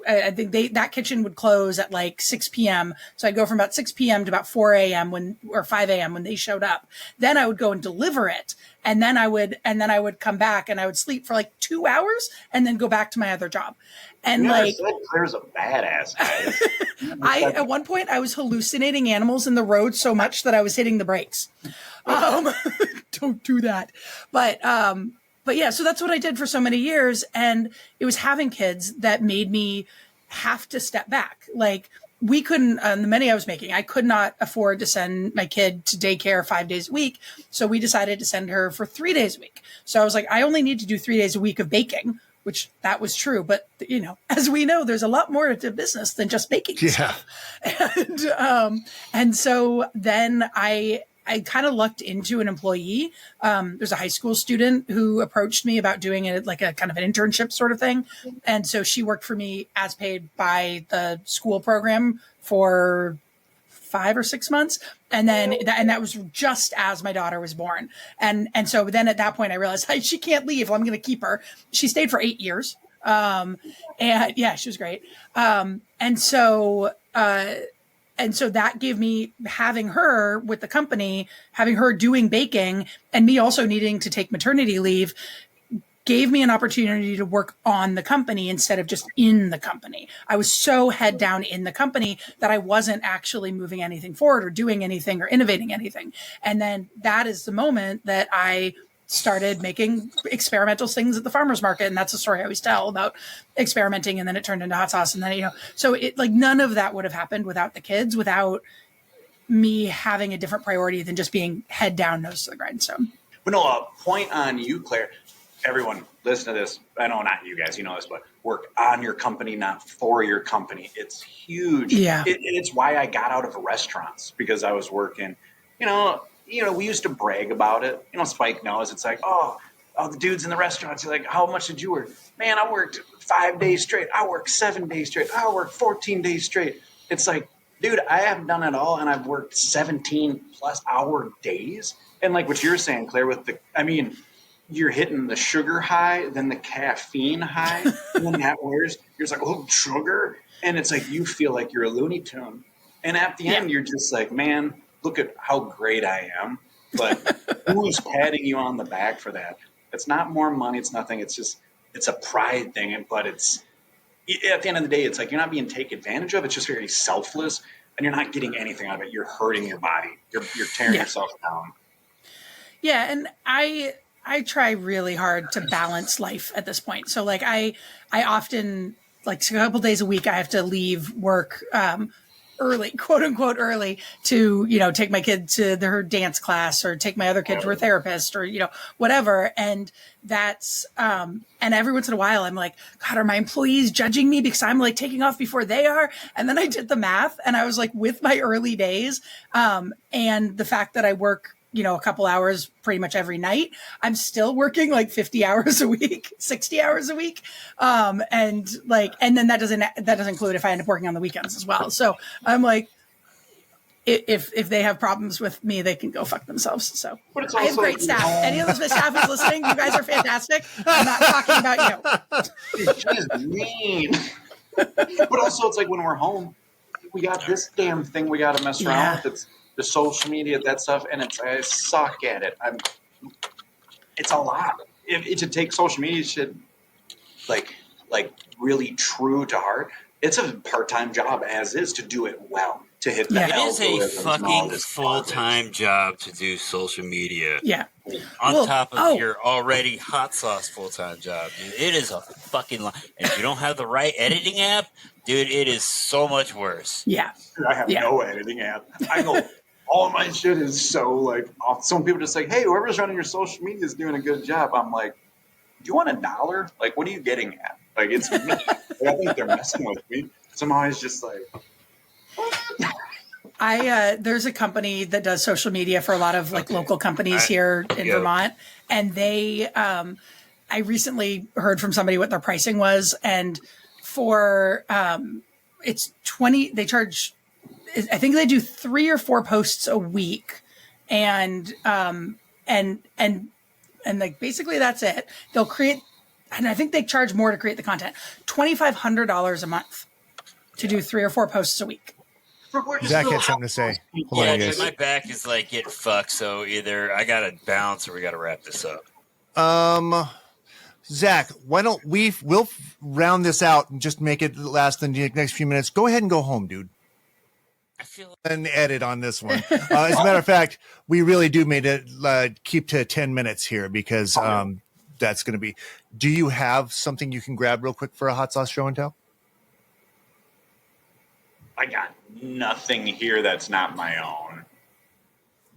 I think that kitchen would close at like 6 p.m. So I'd go from about 6 p.m. to about 4 a.m. or 5 a.m. when they showed up. Then I would go and deliver it. And then I would come back and I would sleep for like 2 hours and then go back to my other job. And Claire's a badass, guys. At one point I was hallucinating animals in the road so much that I was hitting the brakes. Don't do that. But yeah, so that's what I did for so many years. And it was having kids that made me have to step back. Like we couldn't, on the money I was making, I could not afford to send my kid to daycare 5 days a week. So we decided to send her for 3 days a week. So I was like, I only need to do 3 days a week of baking, which that was true. But, you know, as we know, there's a lot more to business than just baking stuff. And so then I kind of lucked into an employee. There's a high school student who approached me about doing it like a kind of an internship sort of thing. And so she worked for me as paid by the school program for 5 or 6 months. And then that was just as my daughter was born. And so then at that point I realized she can't leave. Well, I'm going to keep her. She stayed for 8 years. And yeah, she was great. And so that gave me having her with the company, having her doing baking, and me also needing to take maternity leave, gave me an opportunity to work on the company instead of just in the company. I was so head down in the company that I wasn't actually moving anything forward or doing anything or innovating anything. And then that is the moment that I started making experimental things at the farmer's market. And that's a story I always tell about experimenting. And then it turned into hot sauce. And then, you know, so it like none of that would have happened without the kids, without me having a different priority than just being head down, nose to the grindstone. But no, a point on you, Claire. Everyone listen to this. I know not you guys, you know this, but work on your company, not for your company. It's huge. Yeah. It's why I got out of restaurants, because I was working, you know, we used to brag about it. You know, Spike knows. It's like, oh, the dudes in the restaurants are like, how much did you work? Man, I worked 5 days straight. I worked 7 days straight. I worked 14 days straight. It's like, dude, I haven't done it all, and I've worked 17 plus hour days. And like what you're saying, Claire, you're hitting the sugar high, then the caffeine high, and then that wears. You're just like, oh, sugar. And it's like you feel like you're a Looney Tune. And at the end, you're just like, man, look at how great I am. But who's patting you on the back for that? It's not more money. It's nothing. It's just, it's a pride thing. But it's, at the end of the day, it's like you're not being taken advantage of. It's just very selfless, and you're not getting anything out of it. You're hurting your body. You're tearing yourself down. Yeah. And I I try really hard to balance life at this point. So like I often, like a couple days a week, I have to leave work early, quote unquote early, to, you know, take my kid to her dance class or take my other kid to her therapist or, you know, whatever. And that's, and every once in a while I'm like, God, are my employees judging me because I'm like taking off before they are? And then I did the math and I was like, with my early days, and the fact that I work, you know, a couple hours pretty much every night, I'm still working like 50 hours a week, 60 hours a week. And then that doesn't include if I end up working on the weekends as well. So I'm like, if they have problems with me, they can go fuck themselves. So But it's I have also, great staff. Any of those staff who's listening, you guys are fantastic. I'm not talking about you. She's mean. But also, it's like when we're home, we got this damn thing we got to mess around with. It's the social media, that stuff, and I suck at it. It's a lot. If to take social media shit like really true to heart, it's a part-time job as is to do it well. To hit the It is a algorithms and all fucking this full-time garbage. job to do social media. Yeah. On top of your already hot sauce full-time job, dude. It is a fucking lot. If you don't have the right editing app, dude, it is so much worse. Yeah. I have no editing app. I go, all of my shit is so like off. Some people just like, hey, whoever's running your social media is doing a good job. I'm like, do you want $1? Like, what are you getting at? Like, it's me. Like, I think they're messing with me. Somehow it's just like, there's a company that does social media for a lot of like local companies here in Vermont. And they, I recently heard from somebody what their pricing was. And for, it's 20, they charge, I think they do 3 or 4 posts a week. And like, basically that's it. They'll create, and I think they charge more to create the content, $2,500 a month to do 3 or 4 posts a week. Zach had something to say. Hold Yeah, on, dude, guys. my back is like getting fucked, so either I gotta bounce or we gotta wrap this up. Zach, why don't we'll round this out and just make it last the next few minutes. Go ahead and go home, dude. I feel like An edit on this one. As a matter of fact, we really do made it keep to 10 minutes here because that's going to be. Do you have something you can grab real quick for a hot sauce show and tell? I got nothing here that's not my own.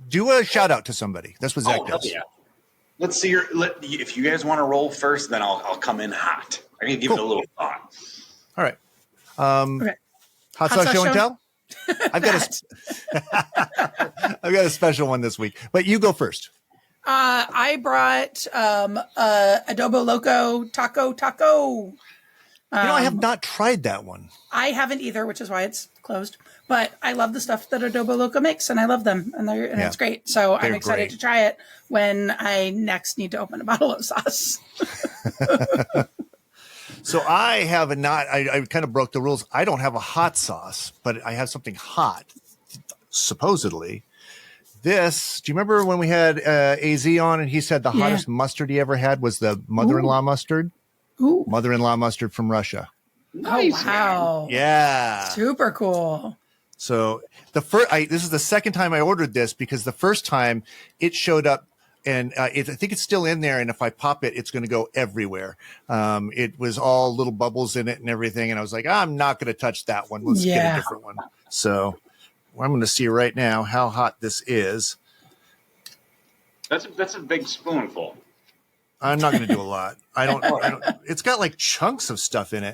Do a shout out to somebody. That's what Zach Hell does. yeah. Let's see if you guys want to roll first, then I'll come in hot. I can give it a little thought. All right. Okay. Hot sauce show and tell. I've got I've got a special one this week, but you go first. I brought Adobo Loco Taco. I have not tried that one. I haven't either, which is why it's closed. But I love the stuff that Adobo Loco makes, and I love them, and it's great. So I'm excited to try it when I next need to open a bottle of sauce. So I have I kind of broke the rules. I don't have a hot sauce, but I have something hot, supposedly. Do you remember when we had AZ on and he said the hottest mustard he ever had was the mother-in-law mustard? Ooh. Mother-in-law mustard from Russia. Nice, wow. Yeah. Super cool. So this is the second time I ordered this because the first time it showed up and I think it's still in there. And if I pop it, it's going to go everywhere. It was all little bubbles in it and everything. And I was like, I'm not going to touch that one. Let's get a different one. So I'm going to see right now how hot this is. That's a big spoonful. I'm not going to do a lot. I don't. It's got like chunks of stuff in it.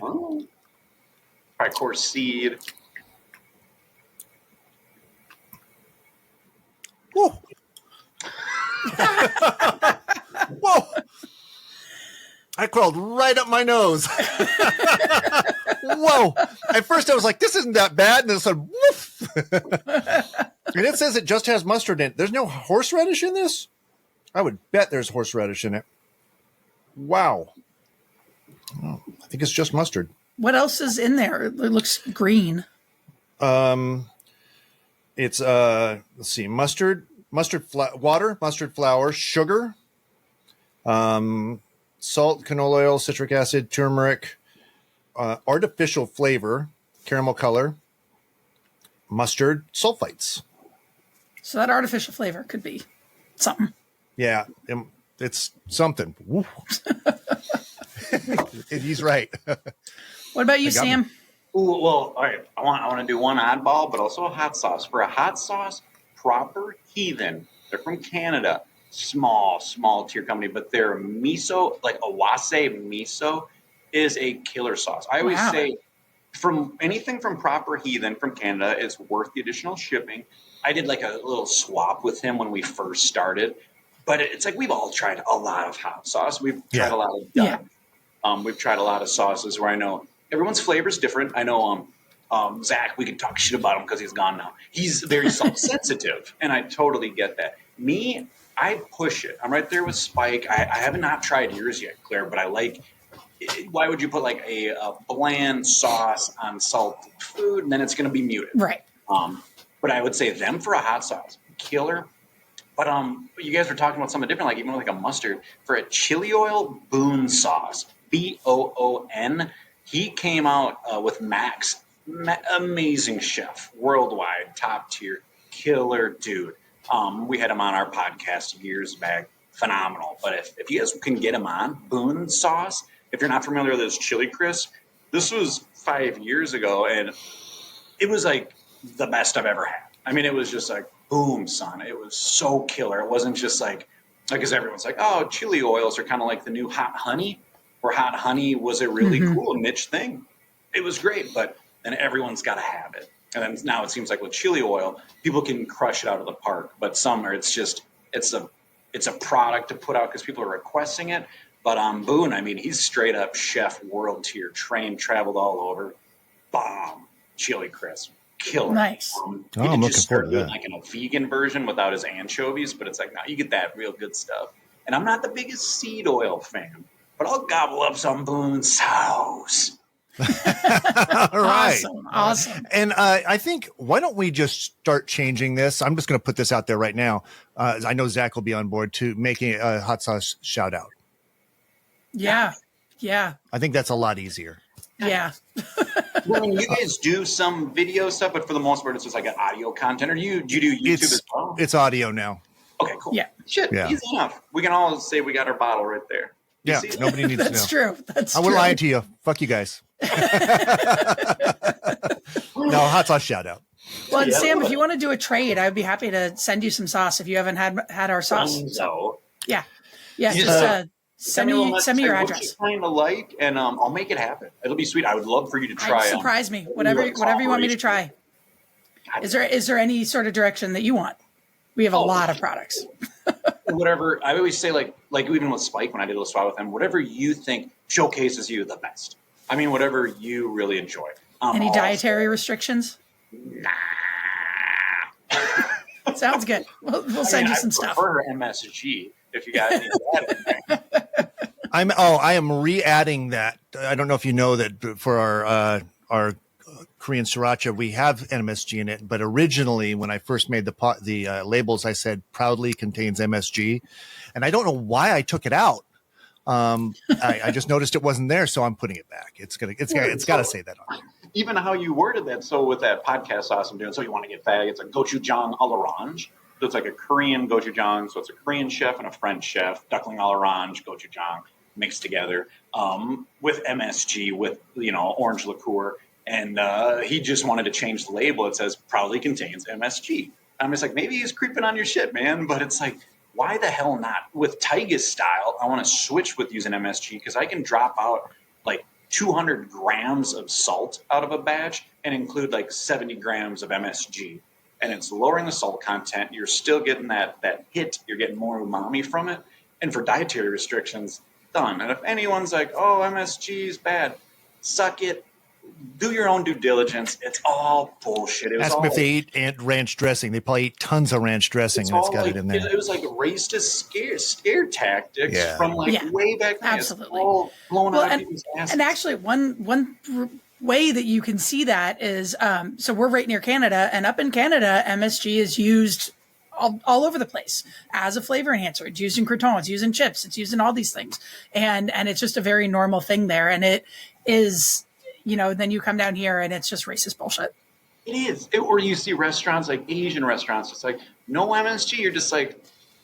Tri-course seed. Whoa. Whoa. I crawled right up my nose. Whoa. At first I was like, this isn't that bad. And then it said, woof. And it says it just has mustard in it. There's no horseradish in this? I would bet there's horseradish in it. Wow. Oh, I think it's just mustard. What else is in there? It looks green. It's let's see, water, mustard flour, sugar, salt, canola oil, citric acid, turmeric, artificial flavor, caramel color, mustard, sulfites. So that artificial flavor could be something. Yeah. it's something. Woo. He's right. What about you, They got me. Sam? Ooh, well, all right. I want to do one oddball, but also a hot sauce. For a hot sauce, Proper Heathen. They're from Canada. Small tier company, but their miso, like awase miso, is a killer sauce. I always Wow. say, from anything from Proper Heathen from Canada is worth the additional shipping. I did like a little swap with him when we first started, but it's like we've all tried a lot of hot sauce. We've tried Yeah. a lot of Yeah. we've tried a lot of sauces where I know everyone's flavor is different. I know Zach, we can talk shit about him because he's gone now. He's very salt sensitive, and I totally get that. Me, I push it. I'm right there with Spike. I have not tried yours yet, Claire, but I like. Why would you put like a bland sauce on salted food, and then it's going to be muted? Right. But I would say them for a hot sauce, killer. But you guys were talking about something different, like even like a mustard for a chili oil Boon sauce, Boon. He came out with Max, amazing chef, worldwide, top tier, killer dude. We had him on our podcast years back, phenomenal. But if you guys can get him on Boon sauce, if you're not familiar with this chili crisp, this was 5 years ago, and it was like the best I've ever had. I mean, it was just like, boom, son. It was so killer. It wasn't just like, because everyone's like, oh, chili oils are kind of like the new hot honey, where hot honey was a really cool niche thing. It was great, but then everyone's got to have it. And then now it seems like with chili oil, people can crush it out of the park, but some are, it's a product to put out because people are requesting it. But on Boone, I mean, he's straight up chef, world tier, trained, traveled all over. Bomb, chili crisp, killer. Nice. I'm looking forward to that. Like in a vegan version without his anchovies, but it's like, now you get that real good stuff. And I'm not the biggest seed oil fan, but I'll gobble up some Boone sauce. All right. Awesome. And I think, why don't we just start changing this? I'm just going to put this out there right now. I know Zach will be on board to making a hot sauce shout out. Yeah. Yeah. I think that's a lot easier. Yeah. Well, you guys do some video stuff, but for the most part, it's just like an audio content. Or do you do YouTube as well? It's audio now. Okay, cool. Yeah. Shit, Yeah. easy enough. We can all say we got our bottle right there. You Yeah, see that? nobody needs to know. That's true. That's I true. would lie to you. Fuck you guys. No, hot sauce shout out. Well, and Yeah. Sam, if you want to do a trade, I'd be happy to send you some sauce if you haven't had our sauce. So, Yeah. Yeah. Just, Just send a little me message, your what address. you kind of like, and I'll make it happen. It'll be sweet. I would love for you to try. Surprise me. Whatever you want me to try. Is there any sort of direction that you want? We have a lot of products. Whatever. I always say, like even with Spike, when I did a swap with him, whatever you think showcases you the best. I mean, whatever you really enjoy. Any dietary restrictions? Nah. Sounds good. We'll send you some stuff. I prefer MSG if you got any of that in there. I am re-adding that. I don't know if you know that for our Korean sriracha, we have MSG in it, but originally when I first made the labels, I said proudly contains MSG, and I don't know why I took it out. I just noticed it wasn't there, so I'm putting it back. It's got to say that on there. Even how you worded that. So with that podcast sauce I'm doing, so you want to get that, it's a gochujang à l'orange. So it's like a Korean gochujang. So it's a Korean chef and a French chef, duckling à l'orange, gochujang mixed together with MSG, with orange liqueur. And he just wanted to change the label. It says proudly contains MSG. I'm just like, maybe he's creeping on your shit, man. But it's like, why the hell not? With Taiga's style, I want to switch with using MSG because I can drop out like 200 grams of salt out of a batch and include like 70 grams of MSG. And it's lowering the salt content. You're still getting that hit. You're getting more umami from it. And for dietary restrictions, done. And if anyone's like, oh, MSG is bad, suck it. Do your own due diligence. It's all bullshit. It was Ask all them if they eat ranch dressing. They probably eat tons of ranch dressing, and it's got like, it in there. It was like racist scare tactics Yeah. from way back then. Absolutely. It's all blown out of and, people's asses. and actually, one way that you can see that is, so we're right near Canada, and up in Canada, MSG is used all over the place as a flavor enhancer. It's used in croutons, it's used in chips, it's used in all these things, and it's just a very normal thing there. And it is, then you come down here and it's just racist bullshit. It is. Or you see restaurants, like Asian restaurants, it's like, no MSG. You're just like,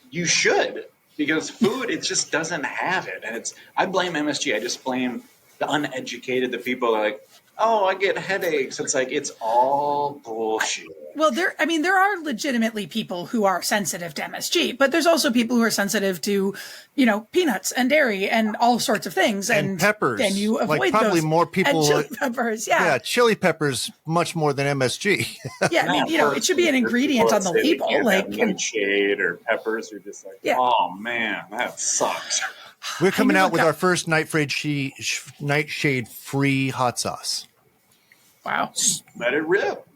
you should. because food, it just doesn't have it. And I blame MSG. I just blame the uneducated, the people that are like, oh, I get headaches. It's like, it's all bullshit. Well, there are legitimately people who are sensitive to MSG, but there's also people who are sensitive to, peanuts and dairy and all sorts of things. And peppers. And you avoid like probably those. more people. And chili peppers, yeah. Yeah, chili peppers much more than MSG. Yeah, I mean, it should be an ingredient on the label. Like nightshade or peppers, you're just like, oh man, that sucks. We're coming out with our first nightshade free hot sauce. Wow. Let it rip.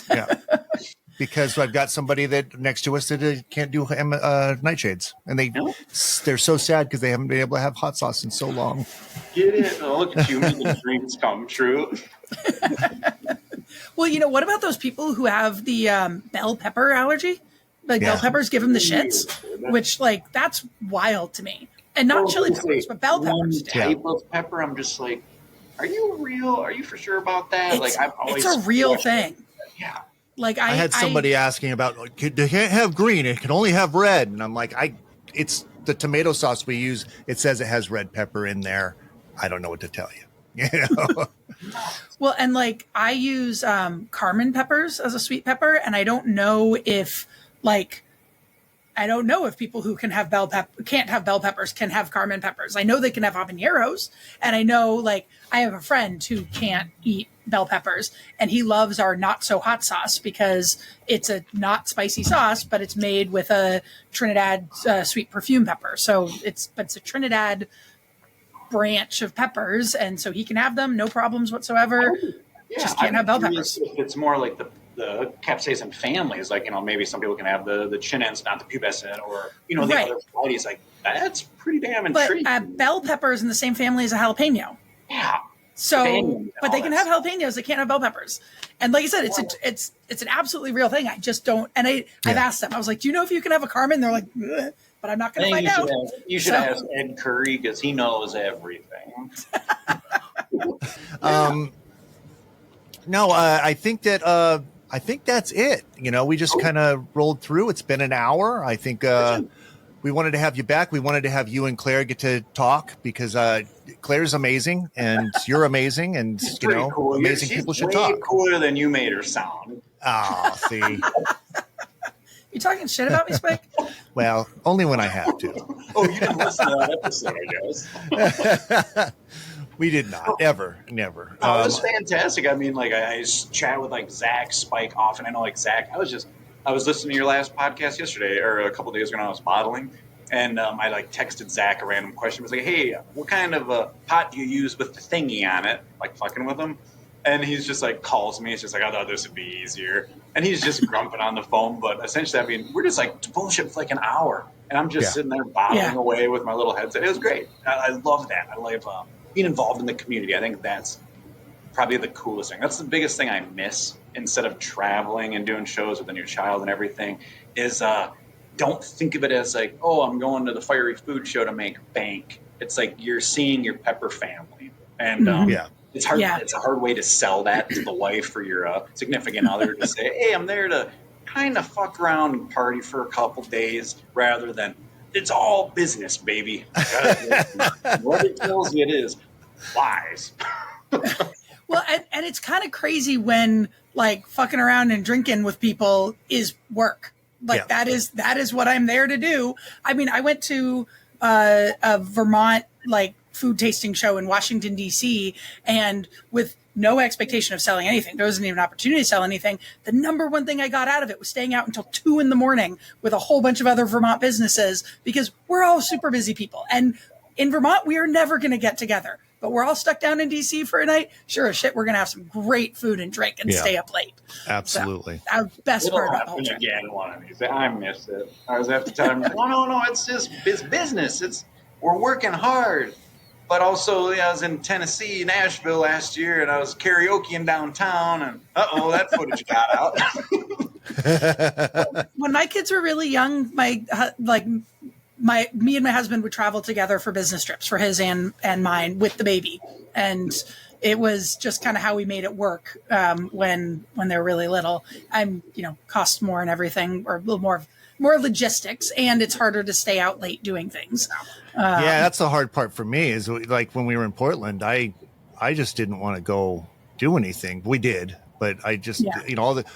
Yeah. Because I've got somebody that next to us that can't do nightshades. And they're so sad because they haven't been able to have hot sauce in so long. Get it? Oh, look at you making dreams come true. Well, what about those people who have the bell pepper allergy? Like bell peppers give them the shits, which that's wild to me. And not chili peppers, but bell peppers. Type of pepper, I'm just like, are you real? Are you for sure about that? It's a real thing. Yeah. I had somebody asking about, they can't have green, it can only have red. And I'm like, it's the tomato sauce we use. It says it has red pepper in there. I don't know what to tell you. Well, and I use Carmen peppers as a sweet pepper. And I don't know if people who can't have bell peppers can have Carmen peppers. I know they can have habaneros, and I know I have a friend who can't eat bell peppers, and he loves our not so hot sauce because it's a not spicy sauce, but it's made with a Trinidad sweet perfume pepper. So it's a Trinidad branch of peppers, and so he can have them, no problems whatsoever. Just can't have bell peppers. It's more like the capsaicin families, maybe some people can have the chinense, not the pubescent, or the other varieties. That's pretty damn intriguing. But bell pepper is in the same family as a jalapeno. Yeah. So, but they can have jalapenos. They can't have bell peppers. And like I said, it's an absolutely real thing. I just don't. And I've asked them. I was like, do you know if you can have a Carmen? They're like, ugh, but I'm not going to find out. You should ask Ed Curry because he knows everything. No, I think that's it. We just kind of rolled through. It's been an hour. I think we wanted to have you back. We wanted to have you and Claire get to talk because Claire's amazing and you're amazing, and cool. Amazing people should talk. Way cooler than you made her sound. Oh, see. You talking shit about me, Spike? Well, only when I have to. Oh, you didn't listen to that episode, I guess. We did not. Ever. Never. Oh, it was fantastic. I mean, I chat with Zach, Spike often. I know Zach, I was listening to your last podcast yesterday or a couple days ago when I was modeling. And I texted Zach a random question. I was like, hey, what kind of a pot do you use with the thingy on it? Fucking with him. And he's just calls me. It's just I thought this would be easier. And he's just grumping on the phone. But essentially, I mean, we're just bullshit for an hour. And I'm just sitting there bottling away with my little headset. It was great. I love that. I love being involved in the community. I think that's probably the coolest thing. That's the biggest thing I miss instead of traveling and doing shows with a new child and everything is don't think of it as I'm going to the fiery food show to make bank. It's you're seeing your pepper family. And it's hard. Yeah. It's a hard way to sell that to the wife or your significant other to say, hey, I'm there to kind of fuck around and party for a couple days rather than it's all business, baby. What it tells you it is lies. Well, and it's kind of crazy when fucking around and drinking with people is work. That is what I'm there to do. I mean, I went to a Vermont food tasting show in Washington, D.C. and with no expectation of selling anything. There wasn't even an opportunity to sell anything. The number one thing I got out of it was staying out until 2 a.m. with a whole bunch of other Vermont businesses because we're all super busy people. And in Vermont, we are never going to get together. But we're all stuck down in D.C. for a night. Sure as shit, we're going to have some great food and drink and stay up late. Absolutely. So, our best part about the whole trip. Again, one of these. I miss it. I was at the time, no, it's business. We're working hard. But also, I was in Tennessee, Nashville last year, and I was karaokeing downtown, and that footage got out. When my kids were really young, my me and my husband would travel together for business trips for his and mine with the baby. And it was just kind of how we made it work when they're really little. Cost more and everything, or a little more logistics, and it's harder to stay out late doing things. Yeah, that's the hard part for me is like when we were in Portland, I just didn't want to go do anything. We did, but I just,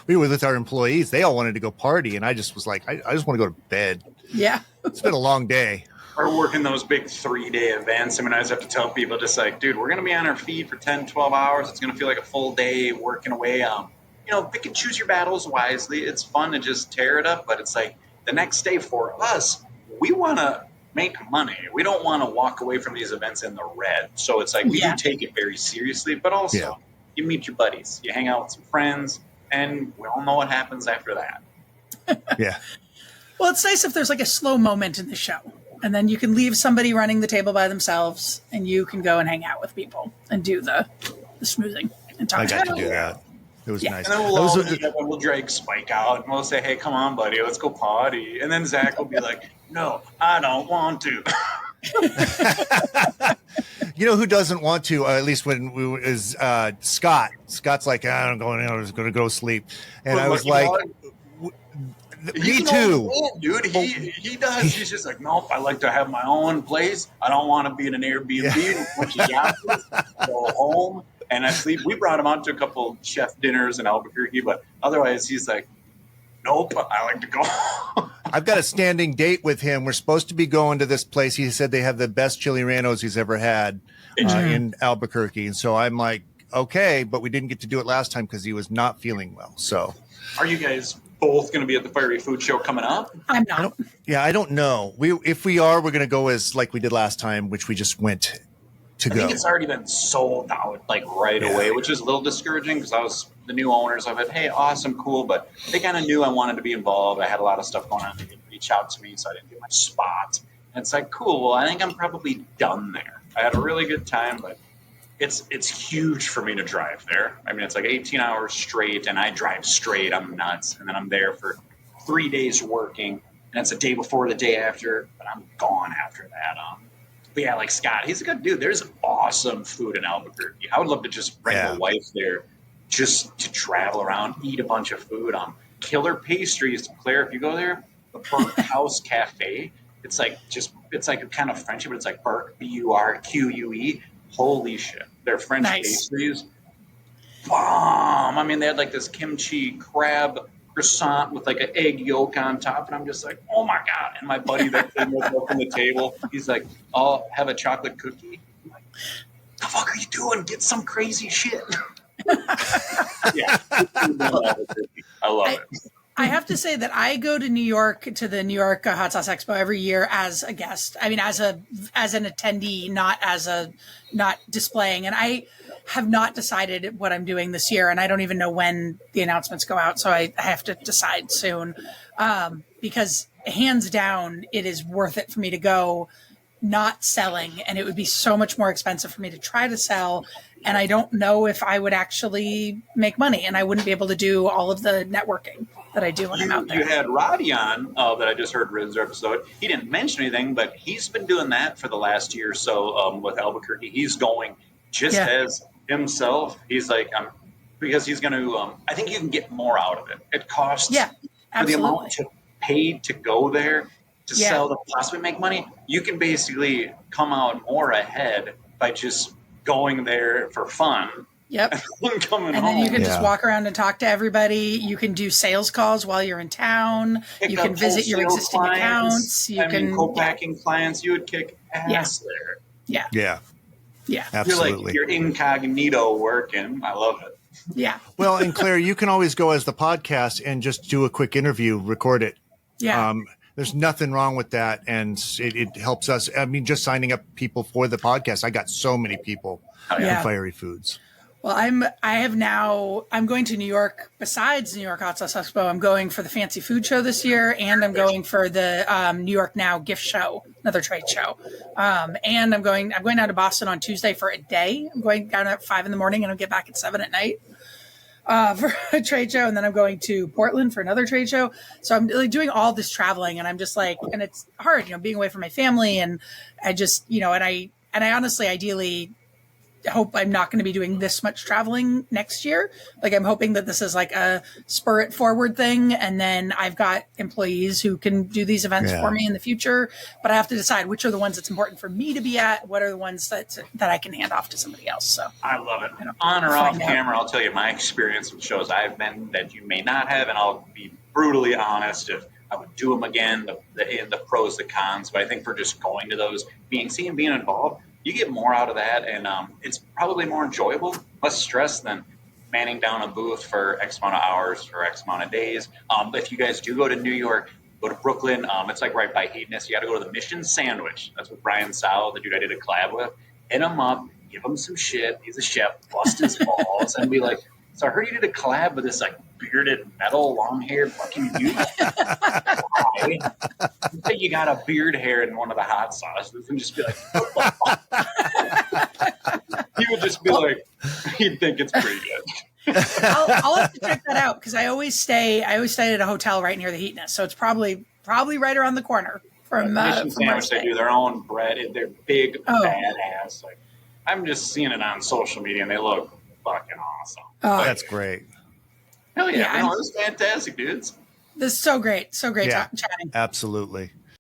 we were with our employees. They all wanted to go party. And I just was like, I just want to go to bed. Yeah. It's been a long day. Or working those big 3-day events. I mean, I always have to tell people just like, dude, we're going to be on our feet for 10, 12 hours. It's going to feel like a full day working away. Pick and choose your battles wisely. It's fun to just tear it up. But it's like the next day for us, we want to make money. We don't want to walk away from these events in the red. So it's like we do take it very seriously, but also you meet your buddies, you hang out with some friends, and we all know what happens after that. Yeah. Well, it's nice if there's like a slow moment in the show, and then you can leave somebody running the table by themselves, and you can go and hang out with people and do the schmoozing and talk. I got to do that. It was nice. And then we'll all meet up and we'll drag Spike out and we'll say, hey, come on, buddy, let's go potty. And then Zach will be like, no, I don't want to. You know who doesn't want to? At least when is Scott. Scott's like, I'm going. I was going to go sleep, and I was like, me too, dude. He does. He's just like, nope. I like to have my own place. I don't want to be in an Airbnb. Go home and I sleep. We brought him out to a couple chef dinners in Albuquerque, but otherwise he's like, nope. I like to go. I've got a standing date with him. We're supposed to be going to this place. He said they have the best chili rellenos he's ever had in Albuquerque. And so I'm like, okay, but we didn't get to do it last time because he was not feeling well. So are you guys both going to be at the Fiery Food Show coming up? I'm not. I don't know. If we are, we're going to go as like we did last time, which we just went to go. I think it's already been sold out like right away, which is a little discouraging because I was the new owners of it. Hey, awesome, cool. But they kind of knew I wanted to be involved. I had a lot of stuff going on. They didn't reach out to me, so I didn't get my spot. And it's like, cool. Well, I think I'm probably done there. I had a really good time, but it's huge for me to drive there. I mean, it's like 18 hours straight, and I drive straight. I'm nuts. And then I'm there for 3 days working, and it's a day before the day after, but I'm gone after that. But yeah, like Scott, he's a good dude. There's awesome food in Albuquerque. I would love to just bring a wife there just to travel around, eat a bunch of food. Killer pastries. Claire, if you go there, the Burke House Cafe, it's like a kind of French, but it's like Burke, Burque. Holy shit. Their French pastries. Bomb. I mean, they had like this kimchi crab croissant with like an egg yolk on top, and I'm just like, oh my god. And my buddy that came up from the table, he's like, I'll have a chocolate cookie. I'm like, the fuck are you doing? Get some crazy shit. Yeah. I love it. I have to say that I go to New York to the New York Hot Sauce Expo every year as a guest. I mean, as an attendee, not displaying. And I have not decided what I'm doing this year, and I don't even know when the announcements go out. So I have to decide soon, because hands down, it is worth it for me to go not selling, and it would be so much more expensive for me to try to sell. And I don't know if I would actually make money, and I wouldn't be able to do all of the networking that I do when I'm out there. You had Roddy on that I just heard Riz's episode. He didn't mention anything, but he's been doing that for the last year or so with Albuquerque. He's going just as himself. He's like, because he's going to, I think you can get more out of it. It costs for the amount to pay to go there to sell to possibly make money. You can basically come out more ahead by just going there for fun. Yep. And then you can just walk around and talk to everybody. You can do sales calls while you're in town. You can visit your existing accounts. You can co-packing clients. You would kick ass there. Yeah. Absolutely. You're incognito working. I love it. Yeah. Well, and Claire, you can always go as the podcast and just do a quick interview, record it. Yeah. There's nothing wrong with that. And it helps us. I mean, just signing up people for the podcast. I got so many people in Fiery Foods. Well, I'm going to New York. Besides New York Hot Sauce Expo, I'm going for the Fancy Food Show this year, and I'm going for the New York Now gift show, another trade show. And I'm going down to Boston on Tuesday for a day. I'm going down at 5 a.m. and I'll get back at 7 p.m. for a trade show, and then I'm going to Portland for another trade show. So I'm like doing all this traveling, and I'm just like, and it's hard, being away from my family, and I just, and I honestly, ideally, hope I'm not going to be doing this much traveling next year. Like, I'm hoping that this is like a spur it forward thing. And then I've got employees who can do these events for me in the future, but I have to decide which are the ones that's important for me to be at. What are the ones that I can hand off to somebody else? So I love it. On or off camera, I'll tell you my experience with shows I've been that you may not have. And I'll be brutally honest if I would do them again, the pros, the cons, but I think for just going to those, being involved, you get more out of that, and it's probably more enjoyable, less stress than manning down a booth for X amount of hours for X amount of days. If you guys do go to New York, go to Brooklyn, it's like right by Hedonist. You got to go to the Mission Sandwich. That's what Brian Sowell, the dude I did a collab with, hit him up, give him some shit. He's a chef, bust his balls, and be like, so I heard you did a collab with this like bearded metal long-haired fucking dude. Why? You think you got a beard hair in one of the hot sauces and just be like, what the fuck? He would just be like, he'd think it's pretty good. I'll have to check that out because I always stay at a hotel right near the Heatness, so it's probably right around the corner from Mission Sandwich. They do their own bread. They're big, badass. Like, I'm just seeing it on social media, and they look fucking awesome. Oh, that's great. Hell yeah! This is fantastic, dudes. This is so great. So great Yeah, chatting. absolutely.